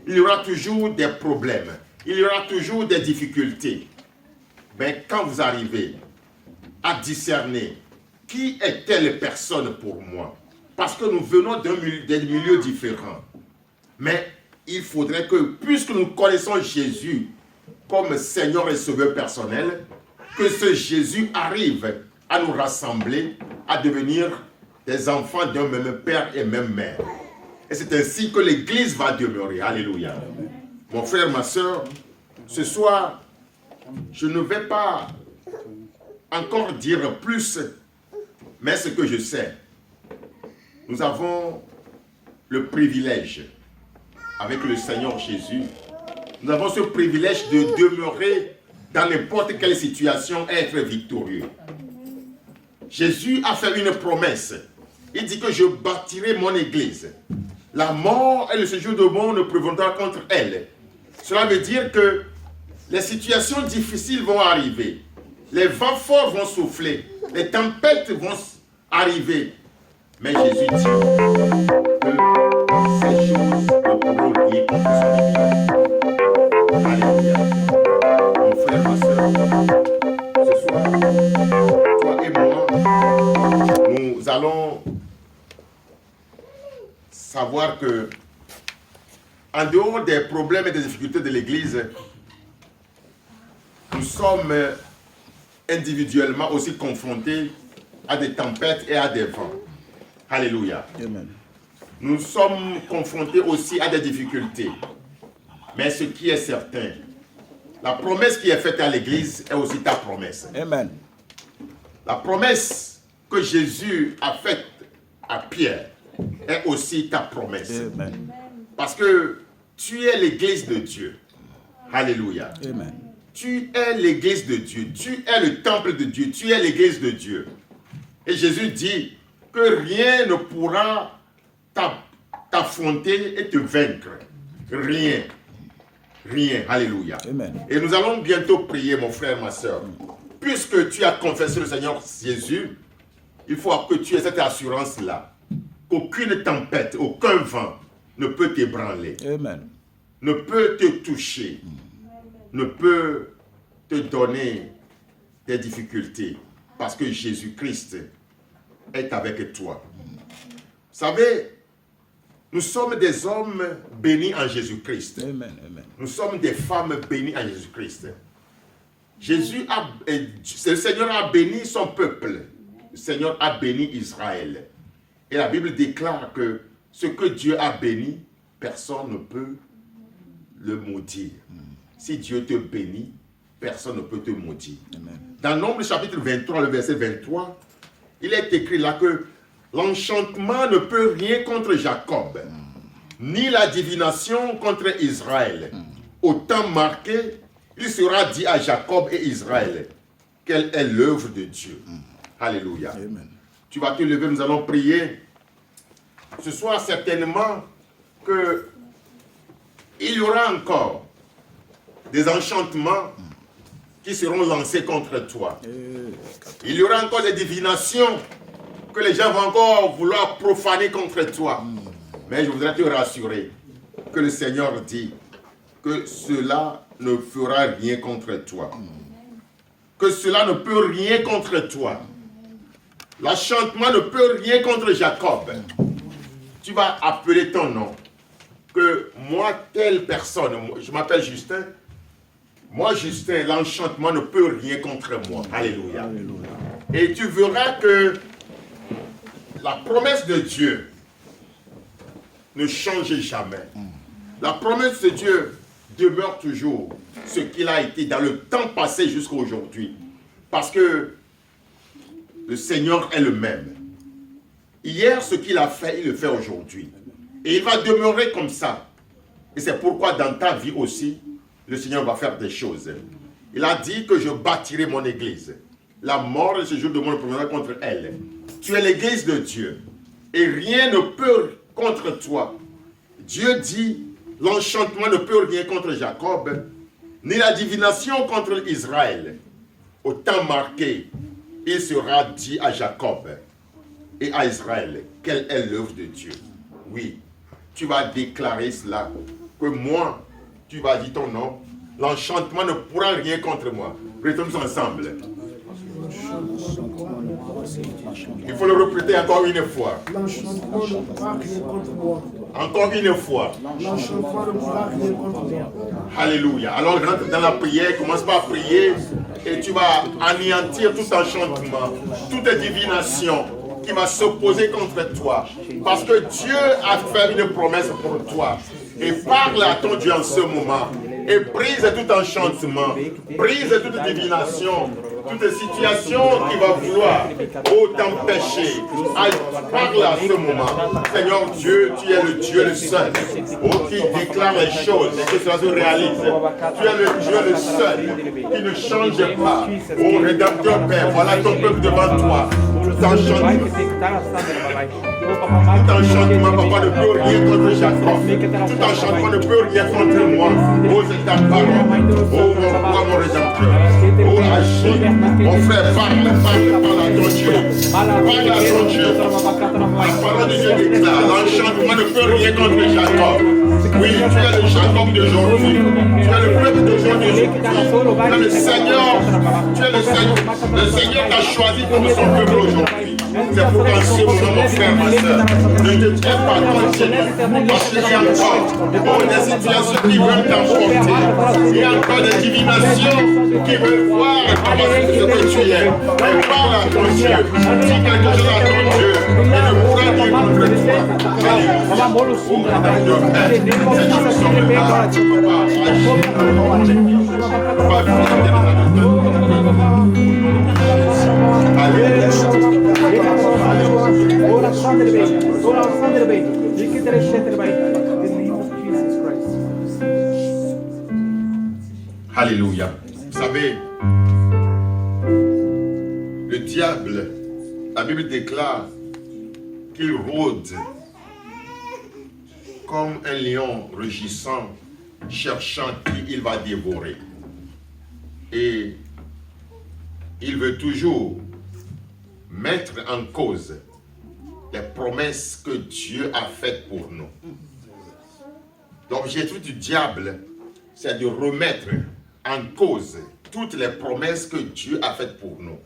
il y aura toujours des problèmes, il y aura toujours des difficultés. Mais quand vous arrivez à discerner qui est telle personne pour moi, parce que nous venons des milieux différents, mais il faudrait que, puisque nous connaissons Jésus comme Seigneur et Sauveur personnel, que ce Jésus arrive à nous rassembler, à devenir des enfants d'un même père et même mère. Et c'est ainsi que l'Église va demeurer. Alléluia. Mon frère, ma soeur, ce soir, je ne vais pas encore dire plus, mais ce que je sais, nous avons le privilège, avec le Seigneur Jésus, nous avons ce privilège de demeurer dans n'importe quelle situation et être victorieux. Jésus a fait une promesse. Il dit que je bâtirai mon église. La mort et le séjour de mort ne prévaudront contre elle. Cela veut dire que les situations difficiles vont arriver. Les vents forts vont souffler. Les tempêtes vont arriver. Mais Jésus dit que ces choses ne pourront lier contre son église. Alléluia. Mon frère, ma soeur, ce soir, toi et moi, nous allons savoir que, en dehors des problèmes et des difficultés de l'Église, nous sommes individuellement aussi confrontés à des tempêtes et à des vents. Alléluia. Amen. Nous sommes confrontés aussi à des difficultés. Mais ce qui est certain, la promesse qui est faite à l'Église est aussi ta promesse. Amen. La promesse que Jésus a faite à Pierre est aussi ta promesse. Amen. Parce que tu es l'Église de Dieu. Alléluia. Amen. Tu es l'Église de Dieu. Tu es le temple de Dieu. Tu es l'Église de Dieu. Et Jésus dit que rien ne pourra t'affronter et te vaincre. Rien. Rien. Alléluia. Amen. Et nous allons bientôt prier, mon frère, ma soeur. Puisque tu as confessé le Seigneur Jésus, il faut que tu aies cette assurance-là. Qu'aucune tempête, aucun vent ne peut t'ébranler. Amen. Ne peut te toucher. Ne peut te donner des difficultés. Parce que Jésus-Christ est avec toi. Vous savez, nous sommes des hommes bénis en Jésus-Christ. Amen. Amen. Nous sommes des femmes bénies en Jésus-Christ. Le Seigneur a béni son peuple. Le Seigneur a béni Israël. Et la Bible déclare que ce que Dieu a béni, personne ne peut le maudire. Si Dieu te bénit, personne ne peut te maudire. Amen. Dans Nombre chapitre 23, le verset 23, il est écrit là que l'enchantement ne peut rien contre Jacob, ni la divination contre Israël. Au temps marqué, il sera dit à Jacob et Israël, quelle est l'œuvre de Dieu. Alléluia. Amen. Tu vas te lever, nous allons prier. Ce soir, certainement que il y aura encore des enchantements qui seront lancés contre toi. Il y aura encore des divinations que les gens vont encore vouloir profaner contre toi. Mais je voudrais te rassurer que le Seigneur dit que cela ne fera rien contre toi. Que cela ne peut rien contre toi. L'enchantement ne peut rien contre Jacob. Tu vas appeler ton nom. Que moi, telle personne, je m'appelle Justin. Moi, Justin, l'enchantement ne peut rien contre moi. Alléluia. Alléluia. Et tu verras que la promesse de Dieu ne change jamais. La promesse de Dieu demeure toujours ce qu'il a été dans le temps passé jusqu'à aujourd'hui. Parce que le Seigneur est le même. Hier, ce qu'il a fait, il le fait aujourd'hui. Et il va demeurer comme ça. Et c'est pourquoi dans ta vie aussi, le Seigneur va faire des choses. Il a dit que je bâtirai mon église. La mort et ce jour de mon proviendra contre elle. Tu es l'église de Dieu. Et rien ne peut contre toi. Dieu dit, l'enchantement ne peut rien contre Jacob, ni la divination contre Israël. Au temps marqué, il sera dit à Jacob et à Israël, quelle est l'œuvre de Dieu. Oui, tu vas déclarer cela, que moi, tu vas dire ton nom, l'enchantement ne pourra rien contre moi. Restons ensemble. Il faut le répéter encore une fois. L'enchantement ne pourra rien contre moi. Encore une fois. L'enchantement ne pourra rien contre moi. Alléluia. Alors rentre dans la prière, commence par prier et tu vas anéantir tout enchantement, toute divination qui va s'opposer contre toi. Parce que Dieu a fait une promesse pour toi. Et parle à ton Dieu en ce moment. Et brise tout enchantement, brise toute divination, toute situation qui va vouloir t'empêcher. Parle à ce moment. Seigneur Dieu, tu es le Dieu le seul, qui déclare les choses et que cela se réalise. Tu es le Dieu le seul qui ne change pas. Oh Rédempteur Père, voilà ton peuple devant toi. Tout enchantement, papa, ne peut rien contre Jacob. Tout enchantement ne peut rien contre moi. Oh, c'est ta parole. Oh, mon roi, mon rédempteur. Oh, agis. Mon frère, parle à ton Dieu. Parle à ton Dieu. La parole de Dieu déclare, l'enchantement ne peut rien contre Jacob. Oui, tu es le Jacob d'aujourd'hui. Tu es le peuple d'aujourd'hui. Tu es le Seigneur. Tu es le Seigneur t'a choisi comme son peuple aujourd'hui. C'est pourquoi ce moment, mon frère, ma soeur, ne te tiens pas continue. Parce qu'il y a encore des situations qui veulent t'emporter. Il y a encore des divinations qui veulent voir ce que tu es. Et parle à ton Dieu. Dis quelque chose à ton Dieu. Il ne pourra dire contre toi. Alléluia. Oh, Madame de Père, ces choses sont là. Alléluia. Vous savez, le diable, la Bible déclare qu'il rôde comme un lion rugissant, cherchant qui il va dévorer. Et il veut toujours mettre en cause les promesses que Dieu a faites pour nous. L'objectif du diable, c'est de remettre en cause toutes les promesses que Dieu a faites pour nous.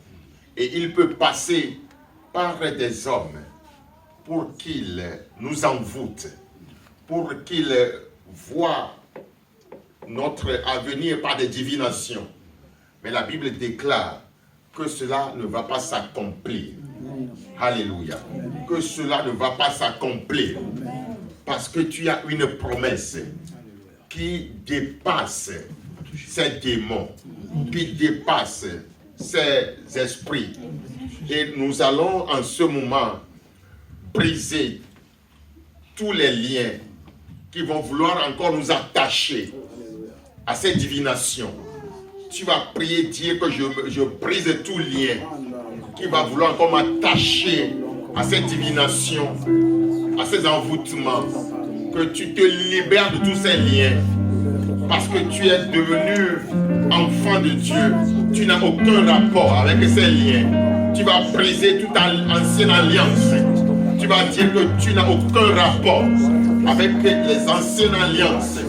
Et il peut passer par des hommes pour qu'ils nous envoûtent, pour qu'ils voient notre avenir par des divinations. Mais la Bible déclare que cela ne va pas s'accomplir. Alléluia. Que cela ne va pas s'accomplir. Parce que tu as une promesse qui dépasse ces démons, qui dépasse ces esprits. Et nous allons en ce moment briser tous les liens qui vont vouloir encore nous attacher à ces divinations. Tu vas prier, dire que je brise tout lien qui va vouloir encore m'attacher à ces divinations, à ces envoûtements, que tu te libères de tous ces liens, parce que tu es devenu enfant de Dieu. Tu n'as aucun rapport avec ces liens. Tu vas briser toute ancienne alliance. Tu vas dire que tu n'as aucun rapport avec les anciennes alliances,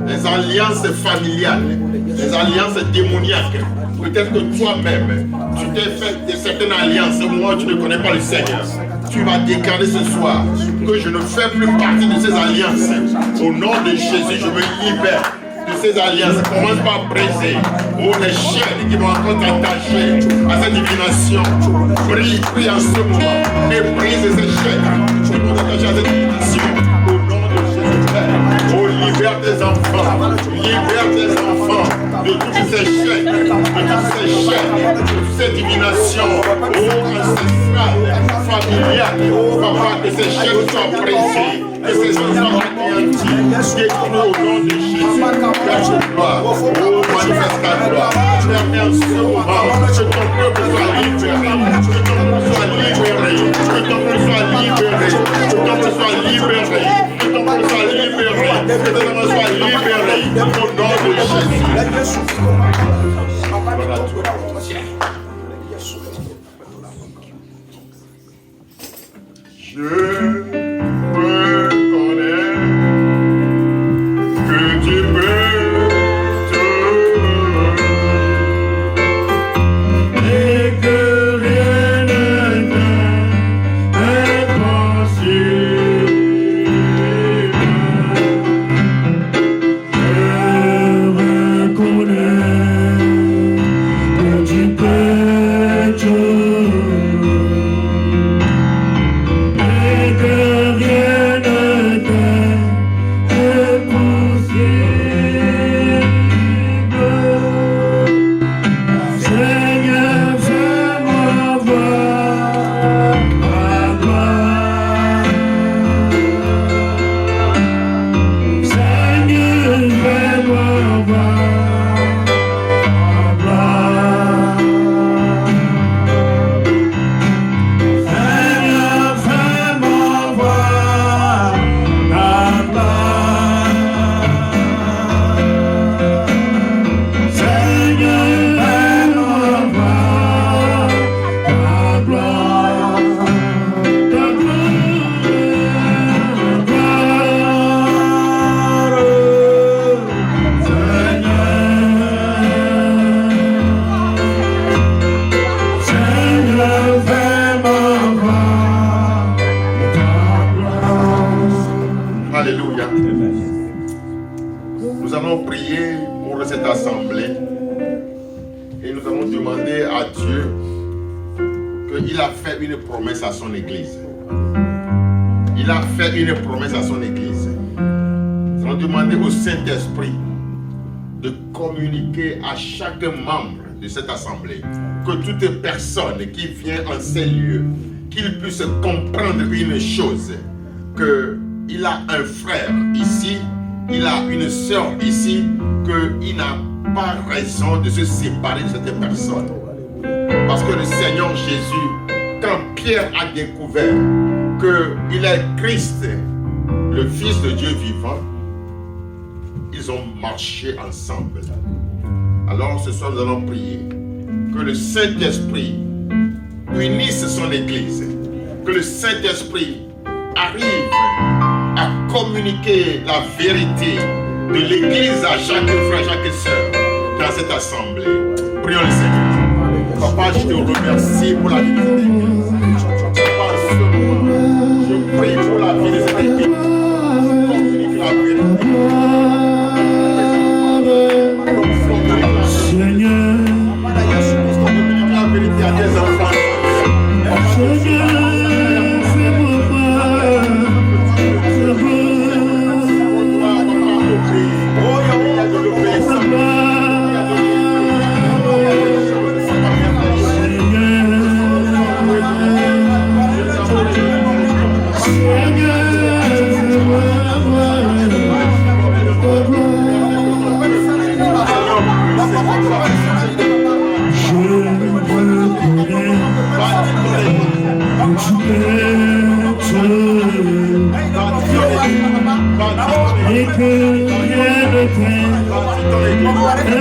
les alliances familiales, les alliances démoniaques. Peut-être que toi-même, tu t'es fait de certaines alliances, moi tu ne connais pas le Seigneur. Tu vas déclarer ce soir que je ne fais plus partie de ces alliances. Au nom de Jésus, je me libère de ces alliances. Commence par briser. Oh, les chaînes qui vont encore t'attacher à cette divination. Prie en ce moment et brise ces chaînes qui vont t'attacher à cette divination. Au nom de Jésus. Oh, libère tes enfants. Libère tes enfants de toutes ces chaînes, de toutes ces divinations, ancestrales, familiales. Papa, que ces chaînes soient brisées, que ces enfants anéantis, détruits au nom de Jésus. Père de gloire, oh, manifeste ta gloire. Permets en ce moment que ton peuple soit libéré, que ton peuple soit libéré, que ton peuple soit libéré, que ton peuple soit libéré, que ton peuple soit libéré, que ton peuple soit libéré, au nom de Jésus. Je reconnais que tu peux tout et que rien n'est impossible. Je reconnais que tu peux tout. Alléluia. Nous allons prier pour cette assemblée et nous allons demander à Dieu qu'il a fait une promesse à son Église. Il a fait une promesse à son Église. Nous allons demander au Saint-Esprit de communiquer à chaque membre de cette assemblée, que toute personne qui vient en ces lieux, qu'il puisse comprendre une chose, qu'il a un frère ici, il a une sœur ici, qu'il n'a pas raison de se séparer de cette personne. Parce que le Seigneur Jésus, quand Pierre a découvert qu'il est Christ, le Fils de Dieu vivant, ils ont marché ensemble. Alors ce soir, nous allons prier que le Saint-Esprit unisse son Église, que le Saint-Esprit arrive à communiquer la vérité de l'Église à chaque frère, chaque sœur dans cette assemblée. Prions le Seigneur. Papa, je te remercie pour la vie de cette Église. Papa, ce moment, je prie pour la vie de cette Église. Communique la vérité. Seigneur, Communique la vérité à tes enfants. et que rien ne t'est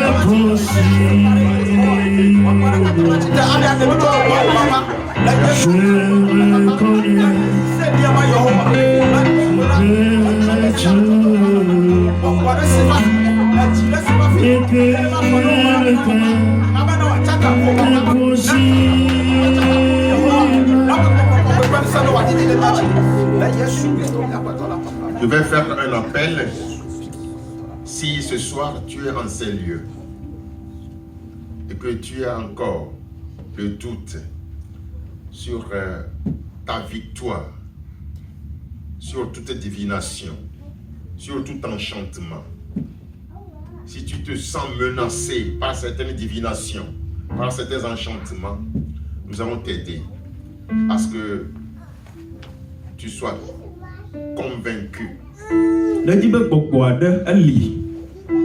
impossible. Je reconnais et que rien ne t'est Je vais faire un appel. Si ce soir tu es en ces lieux et que tu as encore le doute sur ta victoire, sur toute divination, sur tout enchantement, si tu te sens menacé par certaines divinations, par certains enchantements, nous allons t'aider à ce que tu sois convaincu. Ne dis pas beaucoup de Ali.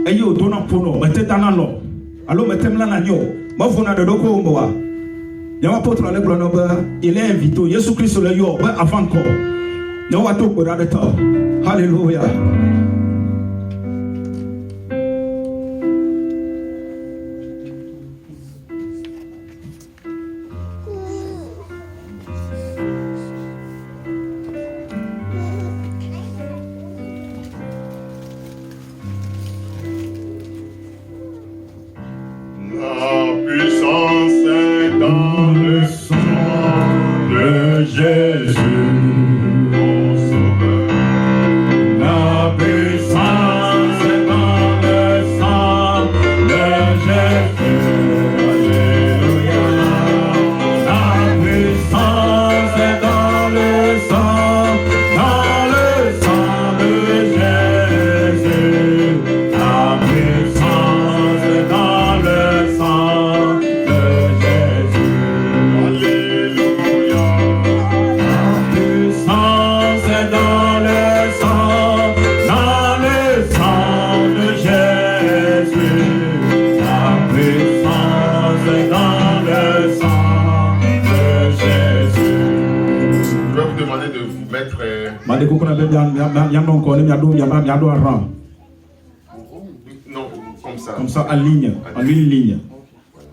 Et yo dona pono, metetana no. Allo metemla na nyo. Ma fona de doko mboa. Yawa potra le blonoba, il est invité. Jésus Christ le yo, ba avant ko. Yawa to ko da ta. Hallelujah. Non, comme ça. Comme ça, en ligne, en une ligne. Voilà.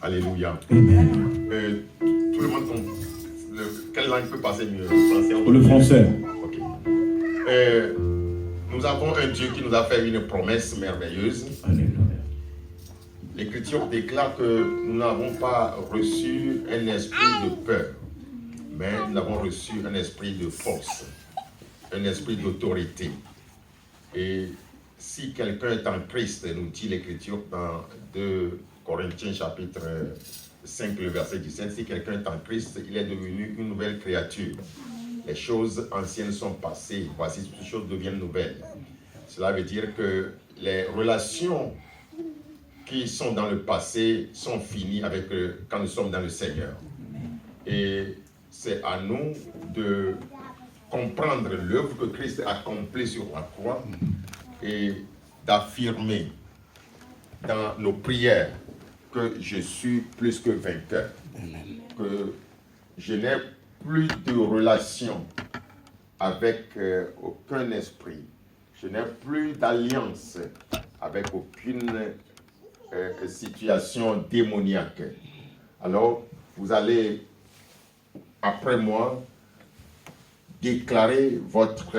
Alléluia. Amen. Tout le monde, quelle langue peut passer mieux? Le français? Pour le français. Ok. Nous avons un Dieu qui nous a fait une promesse merveilleuse. Alléluia. L'Écriture déclare que nous n'avons pas reçu un esprit de peur, mais nous avons reçu un esprit de force, un esprit d'autorité. Et si quelqu'un est en Christ, nous dit l'Écriture dans 2 Corinthiens chapitre 5, le verset 17, si quelqu'un est en Christ, il est devenu une nouvelle créature. Les choses anciennes sont passées, voici toutes les choses deviennent nouvelles. Cela veut dire que les relations qui sont dans le passé sont finies avec quand nous sommes dans le Seigneur. Et c'est à nous de comprendre l'œuvre que Christ a accomplie sur la croix et d'affirmer dans nos prières que je suis plus que vainqueur, que je n'ai plus de relation avec aucun esprit. Je n'ai plus d'alliance avec aucune situation démoniaque. Alors, vous allez, après moi, déclarer votre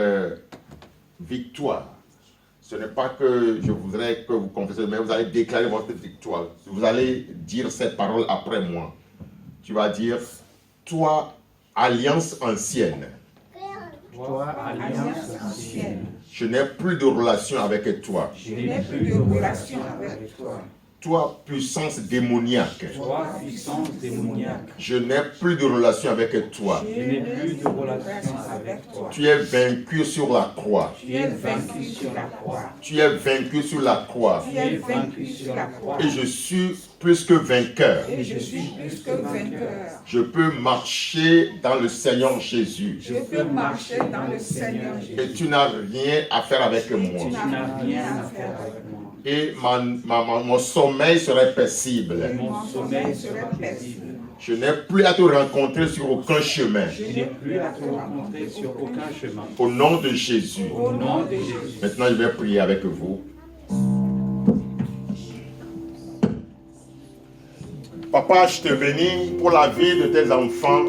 victoire. Ce n'est pas que je voudrais que vous confessiez, mais vous allez déclarer votre victoire. Vous allez dire ces paroles après moi. Tu vas dire, toi, alliance ancienne. Toi, alliance ancienne. Je n'ai plus de relation avec toi. Je n'ai plus de relation avec toi. Toi, puissance démoniaque. Toi, puissance démoniaque. Je n'ai plus de relation avec toi. Je n'ai plus de relation avec toi. Tu es vaincu sur la croix. Tu es vaincu sur la croix. Tu es vaincu sur la croix. Tu es vaincu sur la croix. Et je suis plus que vainqueur. Et je suis plus que vainqueur. Je peux marcher dans le Seigneur Jésus. Je peux marcher dans le Seigneur Jésus. Et tu n'as rien à faire avec moi. Tu n'as rien à faire avec moi. Et mon sommeil serait paisible. Mon sommeil sera paisible. Je n'ai plus à te rencontrer sur aucun chemin. Je n'ai plus à te rencontrer sur aucun chemin. Au nom de Jésus. Au nom de Jésus. Maintenant, je vais prier avec vous. Papa, je te bénis pour la vie de tes enfants.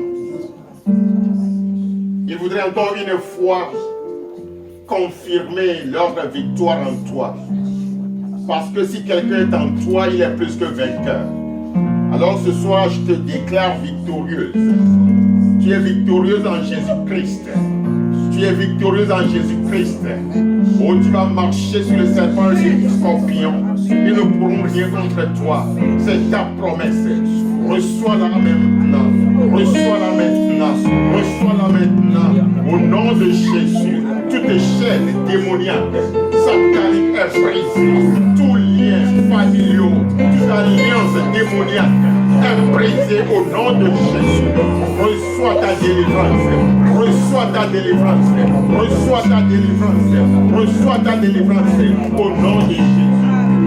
Ils voudraient encore une fois confirmer leur victoire en toi. Parce que si quelqu'un est en toi, il est plus que vainqueur. Alors ce soir, je te déclare victorieuse. Tu es victorieuse en Jésus-Christ. Tu es victorieuse en Jésus-Christ. Oh, tu vas marcher sur le serpent et le scorpion. Ils ne pourront rien contre toi. C'est ta promesse. Reçois-la maintenant. Reçois-la maintenant. Reçois-la maintenant. Au nom de Jésus, toutes les chaînes démoniaques, sataniques est brisée. Tout lien familial, toute alliance démoniaque est brisée au nom de Jésus. Reçois ta délivrance. Reçois ta délivrance. Reçois ta délivrance. Reçois ta délivrance au nom de Jésus.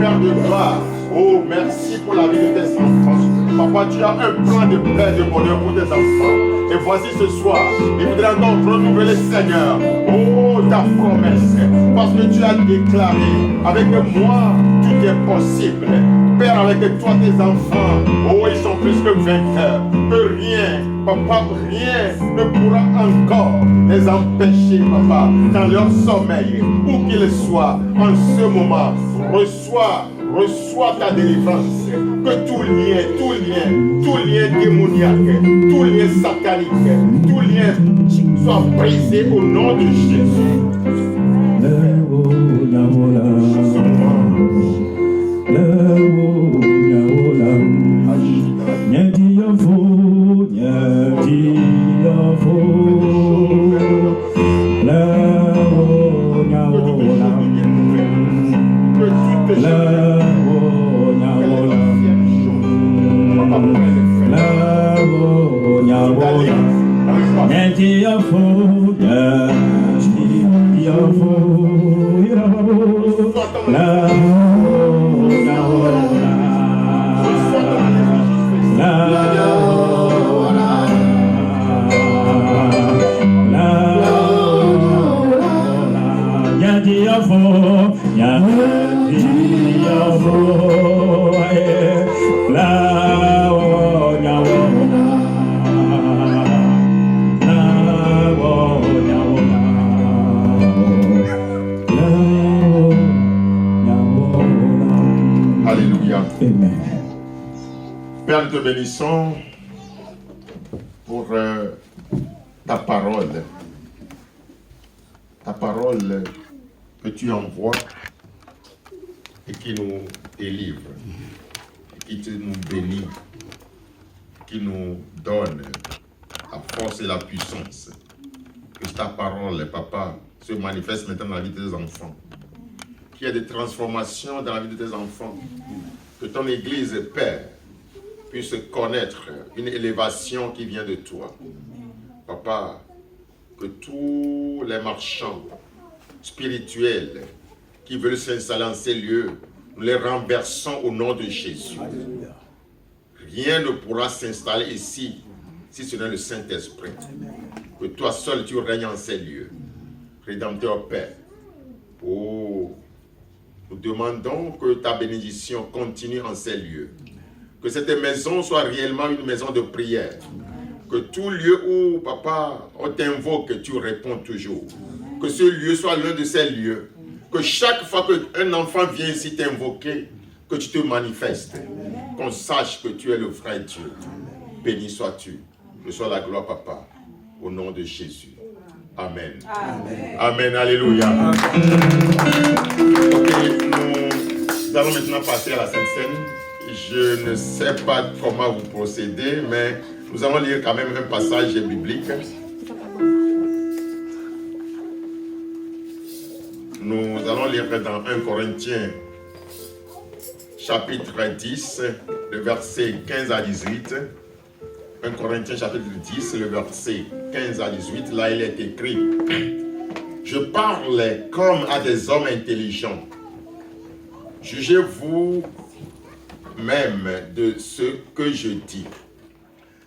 Père de gloire, oh merci pour la vie de tes enfants. Papa, tu as un plan de paix, de bonheur pour tes enfants. Et voici ce soir, il voudrait encore renouveler, Seigneur, oh, ta promesse. Parce que tu as déclaré, avec moi, tout est possible. Père, avec toi, tes enfants, oh, ils sont plus que vainqueurs. Que rien, papa, rien ne pourra encore les empêcher, papa, dans leur sommeil, où qu'ils soient, en ce moment. Reçois ta délivrance. Que tout lien démoniaque, tout lien satanique, tout lien soit brisé au nom de Jésus. Père, nous te bénissons pour ta parole que tu envoies et qui nous délivre, qui nous bénit, qui nous donne la force et la puissance. Que ta parole, papa, se manifeste maintenant dans la vie de tes enfants. Qu'il y ait des transformations dans la vie de tes enfants. Que ton Église, Père, puisse connaître une élévation qui vient de toi. Papa, que tous les marchands spirituels qui veulent s'installer en ces lieux, nous les renversons au nom de Jésus. Rien ne pourra s'installer ici si ce n'est le Saint-Esprit. Que toi seul, tu règnes en ces lieux. Rédempteur Père, oh, nous demandons que ta bénédiction continue en ces lieux. Que cette maison soit réellement une maison de prière. Que tout lieu où, papa, on t'invoque, tu réponds toujours. Que ce lieu soit l'un de ces lieux. Que chaque fois qu'un enfant vient ici t'invoquer, que tu te manifestes. Qu'on sache que tu es le vrai Dieu. Béni sois-tu. Reçois la gloire, papa. Au nom de Jésus. Amen. Amen. Amen. Alléluia. Ok, nous allons maintenant passer à la Sainte Seine. Je ne sais pas comment vous procédez, mais nous allons lire quand même un passage biblique. Nous allons lire dans 1 Corinthiens, chapitre 10, le verset 15 à 18. 1 Corinthiens, chapitre 10, le verset 15 à 18. Là, il est écrit: Je parle comme à des hommes intelligents. Jugez-vous même de ce que je dis.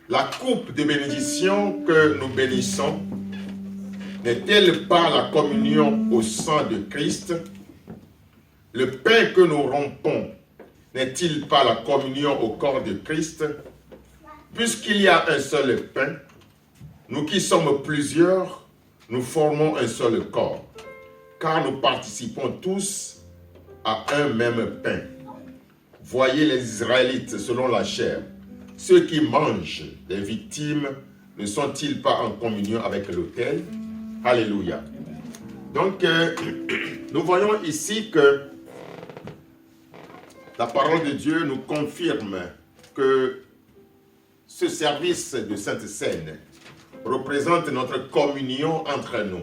La coupe de bénédiction que nous bénissons n'est-elle pas la communion au sang de Christ? Le pain que nous rompons n'est-il pas la communion au corps de Christ? Puisqu'il y a un seul pain, nous qui sommes plusieurs, nous formons un seul corps, car nous participons tous à un même pain. Voyez les Israélites selon la chair. Ceux qui mangent les victimes ne sont-ils pas en communion avec l'autel? Alléluia. Donc, nous voyons ici que la parole de Dieu nous confirme que ce service de Sainte Seine représente notre communion entre nous.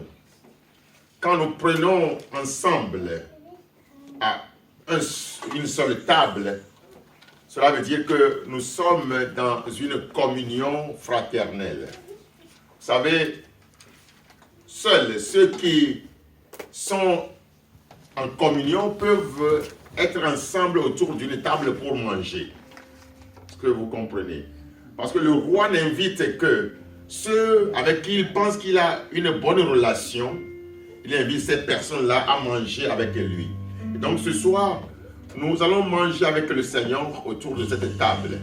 Quand nous prenons ensemble à une seule table, cela veut dire que nous sommes dans une communion fraternelle. Vous savez, seuls ceux qui sont en communion peuvent être ensemble autour d'une table pour manger. Est-ce que vous comprenez? Parce que le roi n'invite que ceux avec qui il pense qu'il a une bonne relation. Il invite ces personnes-là à manger avec lui. Et donc ce soir, nous allons manger avec le Seigneur autour de cette table.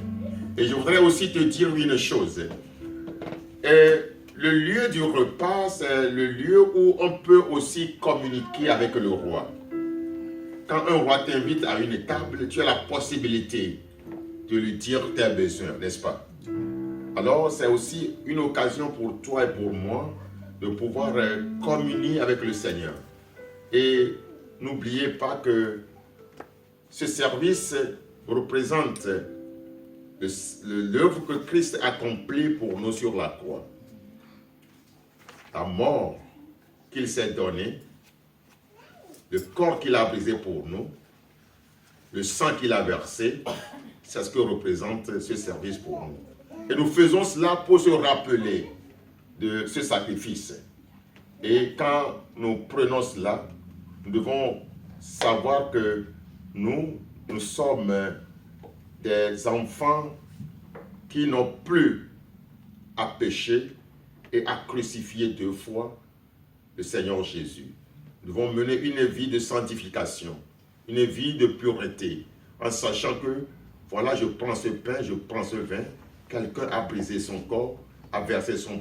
Et je voudrais aussi te dire une chose. Le lieu du repas, c'est le lieu où on peut aussi communiquer avec le roi. Quand un roi t'invite à une table, tu as la possibilité de lui dire tes besoins, n'est-ce pas? Alors, c'est aussi une occasion pour toi et pour moi de pouvoir communier avec le Seigneur. Et n'oubliez pas que ce service représente l'œuvre que Christ accomplit pour nous sur la croix. La mort qu'il s'est donnée, le corps qu'il a brisé pour nous, le sang qu'il a versé, c'est ce que représente ce service pour nous. Et nous faisons cela pour se rappeler de ce sacrifice. Et quand nous prenons cela, nous devons savoir que nous sommes des enfants qui n'ont plus à pécher et à crucifier 2 fois le Seigneur Jésus. Nous devons mener une vie de sanctification, une vie de pureté, en sachant que, voilà, je prends ce pain, je prends ce vin, quelqu'un a brisé son corps, a versé son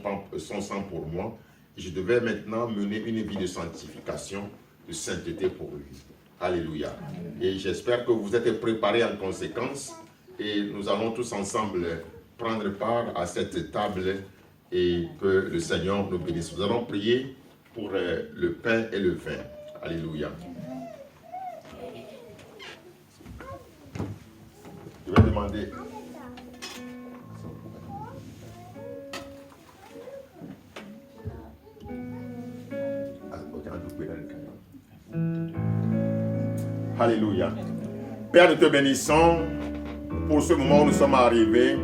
sang pour moi, et je devais maintenant mener une vie de sanctification, de sainteté pour lui. Alléluia. Et j'espère que vous êtes préparés en conséquence, et nous allons tous ensemble prendre part à cette table, et que le Seigneur nous bénisse. Nous allons prier pour le pain et le vin. Alléluia. Je vais demander. Alléluia. Père, nous te bénissons pour ce moment où nous sommes arrivés.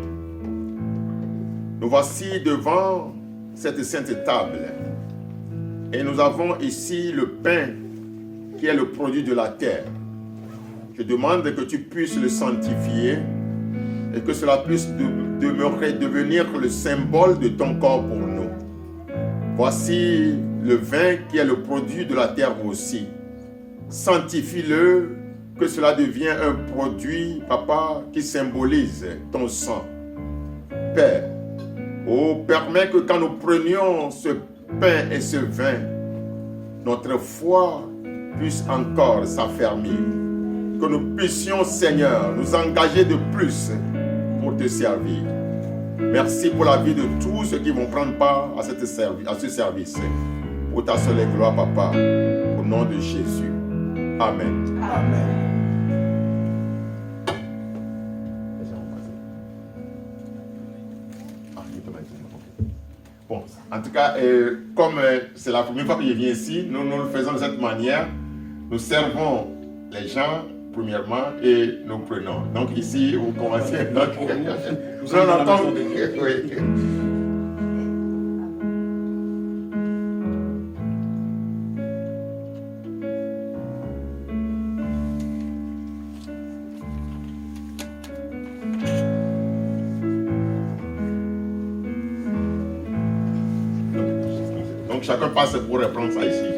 Nous voici devant cette sainte table. Et nous avons ici le pain qui est le produit de la terre. Je demande que tu puisses le sanctifier et que cela puisse demeurer, devenir le symbole de ton corps pour nous. Voici le vin qui est le produit de la terre aussi. Sanctifie-le, que cela devienne un produit, Papa, qui symbolise ton sang. Père, oh, permets que quand nous prenions ce pain et ce vin, notre foi puisse encore s'affermir. Que nous puissions, Seigneur, nous engager de plus pour te servir. Merci pour la vie de tous ceux qui vont prendre part à ce service. Pour ta seule gloire, Papa, au nom de Jésus. Amen. Amen. Bon, en tout cas, comme c'est la première fois que je viens ici, nous le faisons de cette manière. Nous servons les gens, premièrement, et nous prenons. Donc ici, vous commencez. Nous en entendons. Oui. Donc chacun passe pour reprendre ça ici.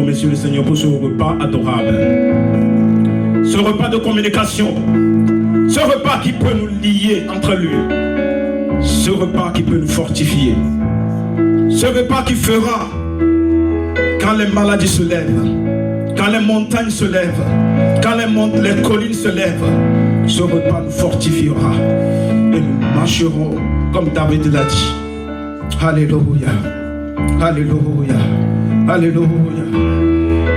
remercie le Seigneur pour ce repas adorable. Ce repas de communication. Ce repas qui peut nous lier entre lui. Ce repas qui peut nous fortifier. Ce repas qui fera, quand les maladies se lèvent, quand les montagnes se lèvent, quand les collines se lèvent, ce repas nous fortifiera. Et nous marcherons comme David l'a dit. Alléluia. Alléluia. Alléluia.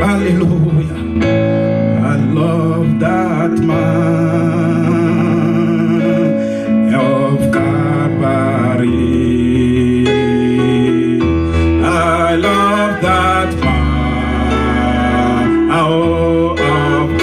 Alléluia. I love that man of Calvary. I love that man of Calvary.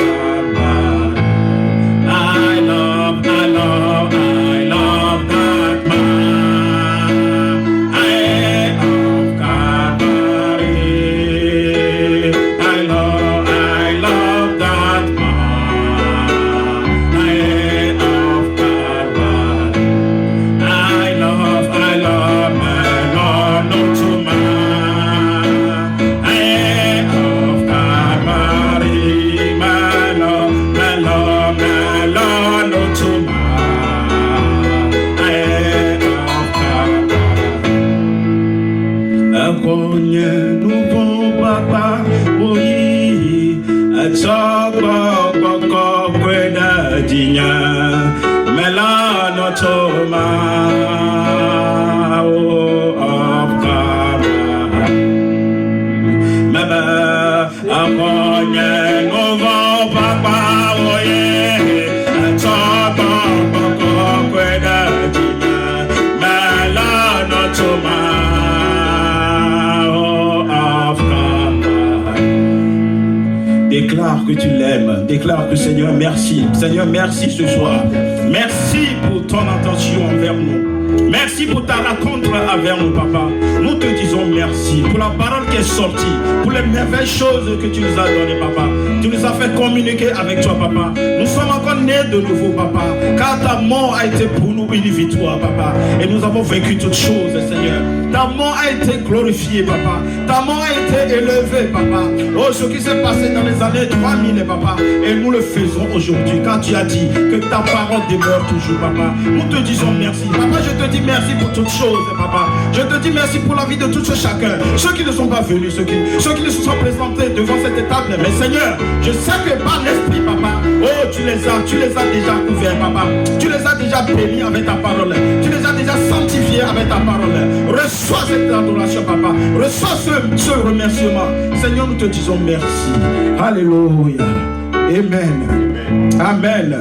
Déclare que tu l'aimes. Déclare que Seigneur, merci. Seigneur, merci ce soir. Merci pour ton attention envers nous. Merci pour ta rencontre envers nous, papa. Nous te disons merci pour la parole qui est sortie, pour les merveilleuses choses que tu nous as données, papa. Tu nous as fait communiquer avec toi, papa. Nous sommes encore nés de nouveau, papa. Car ta mort a été pour nous une victoire, papa. Et nous avons vaincu toutes choses, Seigneur. Ta mort a été glorifiée, papa. Ta mort a été élevée, papa. Oh, ce qui s'est passé dans les années 3000, papa. Et nous le faisons aujourd'hui, car tu as dit que ta parole demeure toujours, papa. Nous te disons merci. Papa, je te dis merci pour toutes choses, papa. Je te dis merci pour la vie de tout chacun. Ceux qui ne sont pas venus, ceux qui ne se sont présentés devant cette table. Mais Seigneur, je sais que par l'esprit, papa, oh, tu les as déjà couverts, papa. Tu les as déjà bénis avec ta parole. Tu les as déjà sanctifiés avec ta parole. Reçois cette adoration, papa. Reçois ce remerciement. Seigneur, nous te disons merci. Alléluia. Amen. Amen.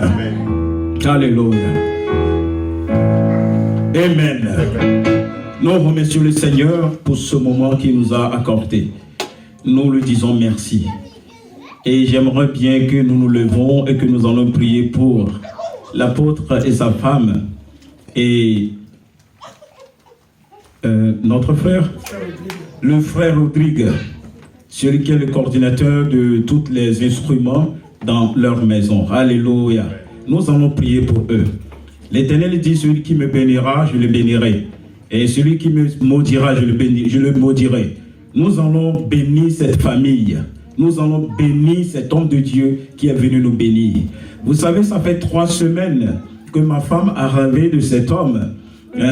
Alléluia. Amen. Nous remercions le Seigneur pour ce moment qu'il nous a accordé. Nous lui disons merci. Et j'aimerais bien que nous nous levons et que nous allons prier pour l'apôtre et sa femme et notre frère, le frère Rodrigue, celui qui est le coordinateur de tous les instruments dans leur maison. Alléluia. Nous allons prier pour eux. L'Éternel dit, celui qui me bénira, je le bénirai. Et celui qui me maudira, je le maudirai. Nous allons bénir cette famille. Nous allons bénir cet homme de Dieu qui est venu nous bénir. Vous savez, ça fait 3 semaines que ma femme a rêvé de cet homme,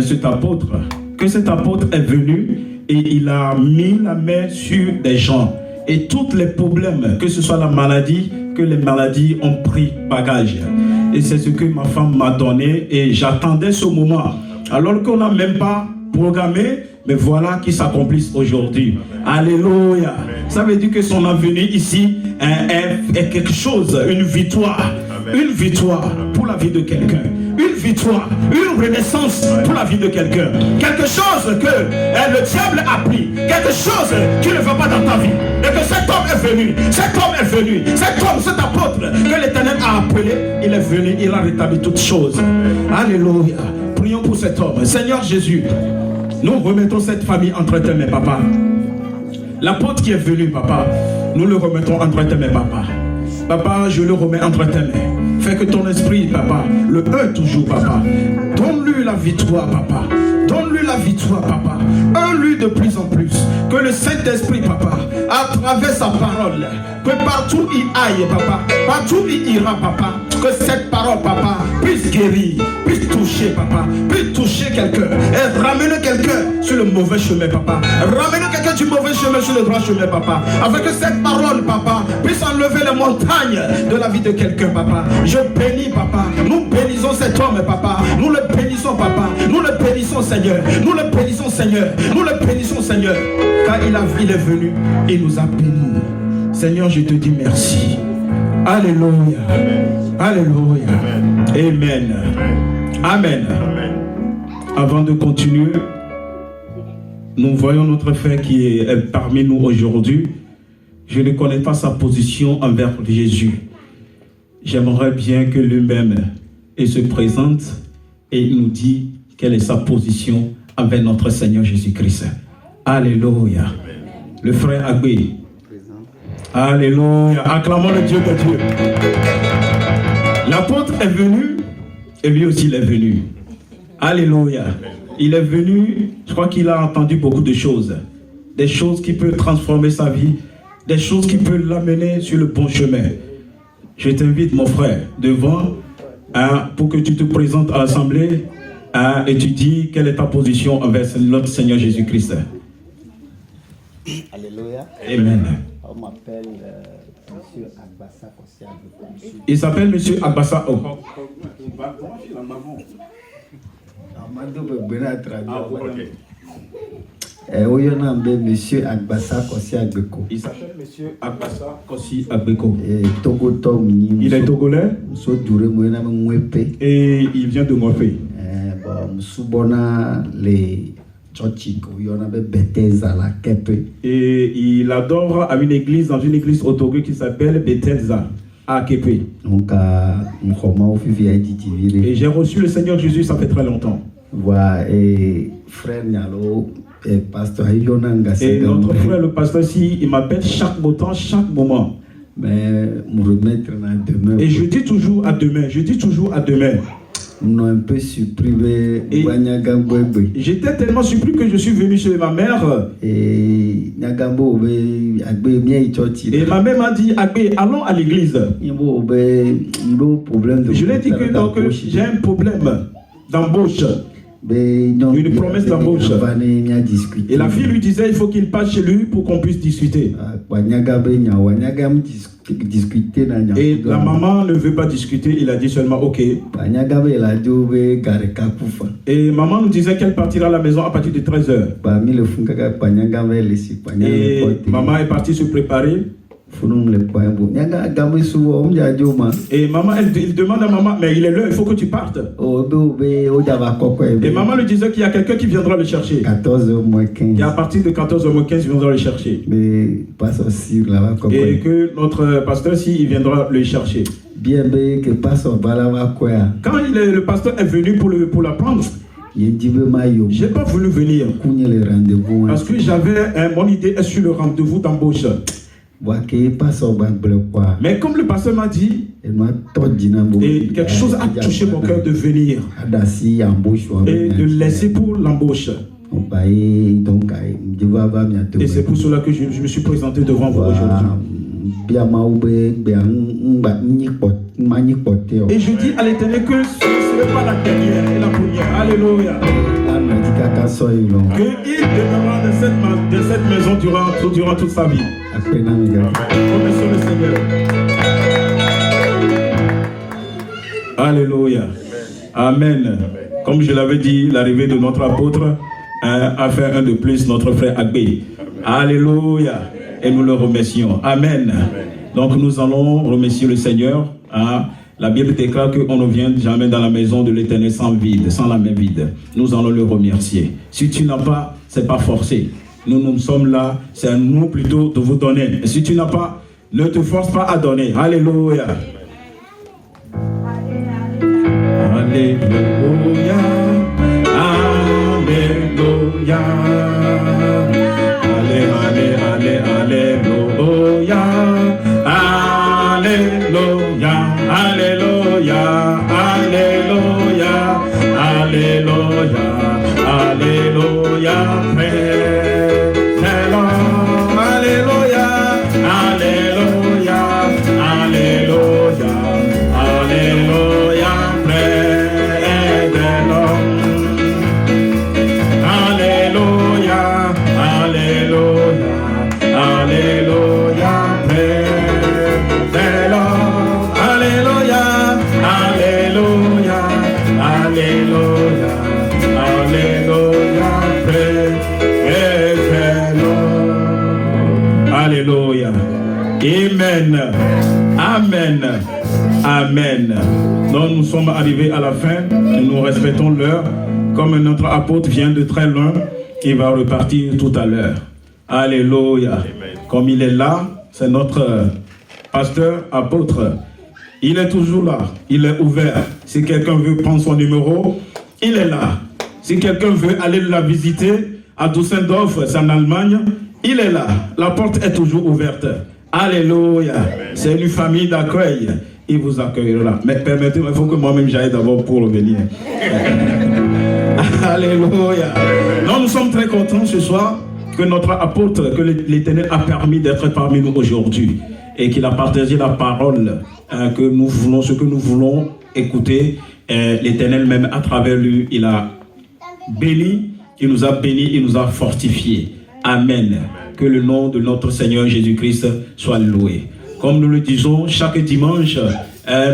cet apôtre. Que cet apôtre est venu et il a mis la main sur des gens. Et tous les problèmes, que ce soit la maladie, que les maladies ont pris bagage. Et c'est ce que ma femme m'a donné et j'attendais ce moment. Alors qu'on n'a même pas programmé, mais voilà qui s'accomplisse aujourd'hui. Alléluia. Ça veut dire que son avenir ici est quelque chose, une victoire. Une victoire pour la vie de quelqu'un. Une victoire, une renaissance pour la vie de quelqu'un. Quelque chose que le diable a pris. Quelque chose qui ne va pas dans ta vie. Et que cet homme est venu. Cet homme est venu. Cet homme, cet apôtre que l'Éternel a appelé, il est venu, il a rétabli toutes choses. Alléluia. Prions pour cet homme. Seigneur Jésus, nous remettons cette famille entre tes mains, papa. L'apôtre qui est venu, papa, nous le remettons entre tes mains, papa. Papa, je le remets entre tes mains. Fais que ton esprit, papa, le œil toujours, papa. Donne-lui la victoire, papa. Donne-lui la victoire, papa. Un-lui de plus en plus. Que le Saint-Esprit, papa, à travers sa parole, que partout il aille, papa, partout il ira, papa, que cette parole, papa, puisse guérir, puisse toucher, papa, puisse toucher quelqu'un et ramener quelqu'un sur le mauvais chemin, papa. Ramener quelqu'un du mauvais chemin sur le droit chemin, papa. Afin que cette parole, papa, puisse enlever les montagnes de la vie de quelqu'un, papa. Je bénis, papa. Nous bénissons cet homme, papa. Nous le bénissons, papa. Nous le bénissons, Seigneur. Nous le bénissons, Seigneur. Nous le bénissons, Seigneur. Car il est venu et nous a bénis. Seigneur, je te dis merci. Alléluia. Alléluia. Amen. Amen. Avant de continuer, nous voyons notre frère qui est parmi nous aujourd'hui. Je ne connais pas sa position envers Jésus. J'aimerais bien que lui-même se présente et nous dise quelle est sa position envers notre Seigneur Jésus-Christ. Alléluia. Le frère Agbé. Alléluia. Acclamons le Dieu de Dieu. L'apôtre est venu et lui aussi il est venu. Alléluia. Il est venu, je crois qu'il a entendu beaucoup de choses. Des choses qui peuvent transformer sa vie. Des choses qui peuvent l'amener sur le bon chemin. Je t'invite, mon frère, devant, pour que tu te présentes à l'assemblée et tu dis quelle est ta position envers notre Seigneur Jésus-Christ. Alléluia. Amen. On m'appelle Monsieur Agbassa Kossiadou. Il s'appelle Monsieur Agbassa. Oyona mbe Monsieur Agbassa Kossi Agbeko. Il s'appelle Monsieur Agbassa Kossi Agbeko. Togoto mini. Il est togolais So dure moyena mwepe. et il vient de Mopé. Bon subona le chochi ko yona be Bethesda la kepe. Et il adore à une église, dans une église au Togo qui s'appelle Bethesda à Kepe. Donc mkhoma ofifi a ditivire. Et j'ai reçu le Seigneur Jésus, ça fait très longtemps. Voilà, et frère Nyalo, et pasteur Yona Ngase. Et notre frère, le pasteur, ici, il m'appelle chaque beau temps, chaque moment. Mais me remettre dans demain. Et je dis toujours à demain, je dis toujours à demain. Nous un peu surpris. Et j'étais tellement surpris que je suis venu chez ma mère. Et ma mère m'a dit, Agbe, allons à l'église. Je lui ai dit que donc, j'ai un problème d'embauche. Une promesse d'embauche. Et la fille lui disait, il faut qu'il passe chez lui pour qu'on puisse discuter. Et la maman ne veut pas discuter, il a dit seulement ok. Et maman nous disait qu'elle partira à la maison à partir de 13h. Et maman est partie se préparer. Et maman, il demande à maman, mais il est l'heure, il faut que tu partes. Et maman lui disait qu'il y a quelqu'un qui viendra le chercher. 14h-15. Et à partir de 14h-15, il viendra le chercher. Et que notre pasteur, si il viendra le chercher. Quand le pasteur est venu pour la prendre, j'ai pas voulu venir. Parce que j'avais mon idée sur le rendez-vous d'embauche. Mais comme le pasteur m'a dit, et quelque chose a touché mon cœur de venir et de laisser pour l'embauche. Et c'est pour cela que je me suis présenté devant vous aujourd'hui. Et je dis à l'Éternel que ce ne serait pas la dernière et la première. Alléluia. Qu'il demeurera de cette maison durant toute sa vie. Remercions le Seigneur. Alléluia. Amen. Comme je l'avais dit, l'arrivée de notre apôtre a fait un de plus, notre frère Agbe. Alléluia. Et nous le remercions. Amen. Donc nous allons remercier le Seigneur. La Bible déclare qu'on ne vient jamais dans la maison de l'Éternel sans vide, sans la main vide. Nous allons le remercier. Si tu n'as pas, c'est pas forcé. Nous sommes là, c'est à nous plutôt de vous donner. Et si tu n'as pas, ne te force pas à donner. Alléluia. Alléluia. Alléluia. Alléluia. Alléluia. Alléluia. Alléluia. Alléluia. Alléluia. Alléluia. Amen. Amen. Amen. Donc nous sommes arrivés à la fin. Nous respectons l'heure. Comme notre apôtre vient de très loin, il va repartir tout à l'heure. Alléluia. Comme il est là, c'est notre pasteur, apôtre. Il est toujours là. Il est ouvert. Si quelqu'un veut prendre son numéro, il est là. Si quelqu'un veut aller la visiter à Düsseldorf, c'est en Allemagne, il est là. La porte est toujours ouverte. Alléluia. C'est une famille d'accueil. Il vous accueillera. Mais permettez-moi, il faut que moi-même j'aille d'abord pour revenir. Alléluia. Non, nous sommes très contents ce soir que notre apôtre, que l'Éternel a permis d'être parmi nous aujourd'hui et qu'il a partagé la parole que nous voulons, ce que nous voulons écouter. L'Éternel même à travers lui, il a béni, il nous a bénis, il nous a fortifiés. Amen. Que le nom de notre Seigneur Jésus-Christ soit loué. Comme nous le disons, chaque dimanche,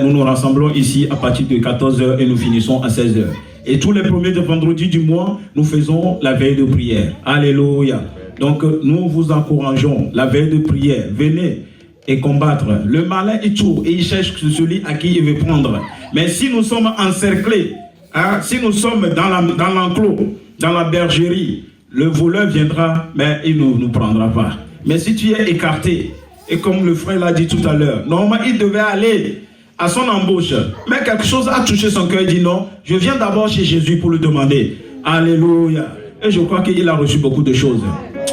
nous nous rassemblons ici à partir de 14h et nous finissons à 16h. Et tous les premiers de vendredi du mois, nous faisons la veille de prière. Alléluia. Donc nous vous encourageons, la veille de prière. Venez et combattre. Le malin est tout et il cherche celui à qui il veut prendre. Mais si nous sommes encerclés, hein, si nous sommes dans l'enclos, dans la bergerie, le voleur viendra, mais il ne nous prendra pas. Mais si tu es écarté, et comme le frère l'a dit tout à l'heure, normalement il devait aller à son embauche, mais quelque chose a touché son cœur, il dit non, je viens d'abord chez Jésus pour lui demander. Alléluia. Et je crois qu'il a reçu beaucoup de choses.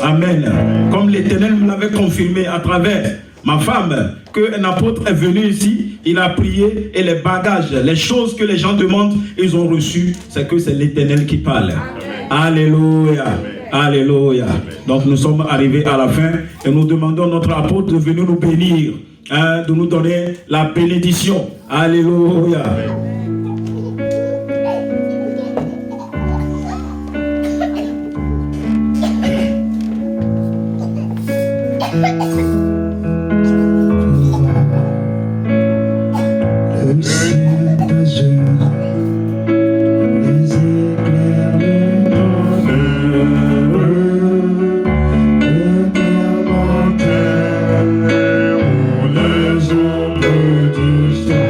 Amen. Comme l'Éternel me l'avait confirmé à travers ma femme, qu'un apôtre est venu ici, il a prié et les bagages, les choses que les gens demandent, ils ont reçu, c'est que c'est l'Éternel qui parle. Alléluia. Alléluia. Donc nous sommes arrivés à la fin et nous demandons à notre apôtre de venir nous bénir, hein, de nous donner la bénédiction. Alléluia. Le ciel d'azur, les éclairs les ombres du ciel,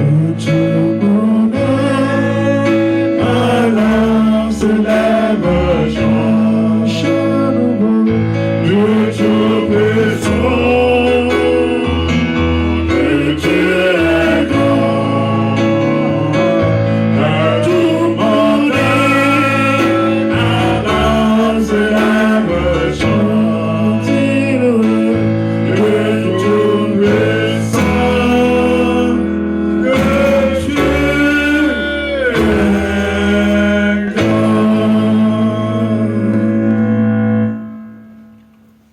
et tu connais, alors se lève, chante nouveau, Dieu te présente.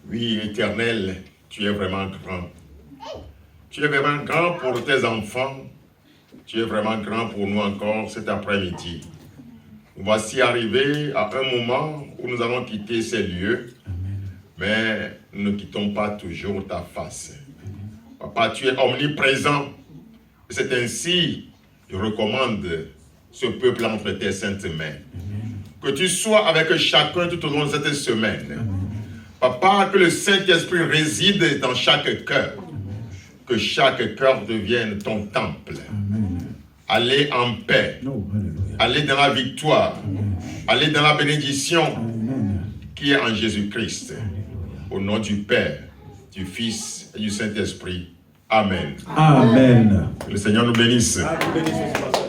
Oui, Éternel, tu es vraiment grand. Tu es vraiment grand pour tes enfants. Tu es vraiment grand pour nous encore cet après-midi. Nous voici arrivés à un moment où nous allons quitter ces lieux. Mais nous ne quittons pas toujours ta face. Papa, tu es omniprésent. C'est ainsi que je recommande ce peuple entre tes saintes mains. Que tu sois avec chacun tout au long de cette semaine. Papa, que le Saint-Esprit réside dans chaque cœur. Que chaque cœur devienne ton temple. Allez en paix. Allez dans la victoire. Allez dans la bénédiction qui est en Jésus-Christ. Au nom du Père, du Fils et du Saint-Esprit. Amen. Amen. Que le Seigneur nous bénisse. Ah, vous bénissez ce matin.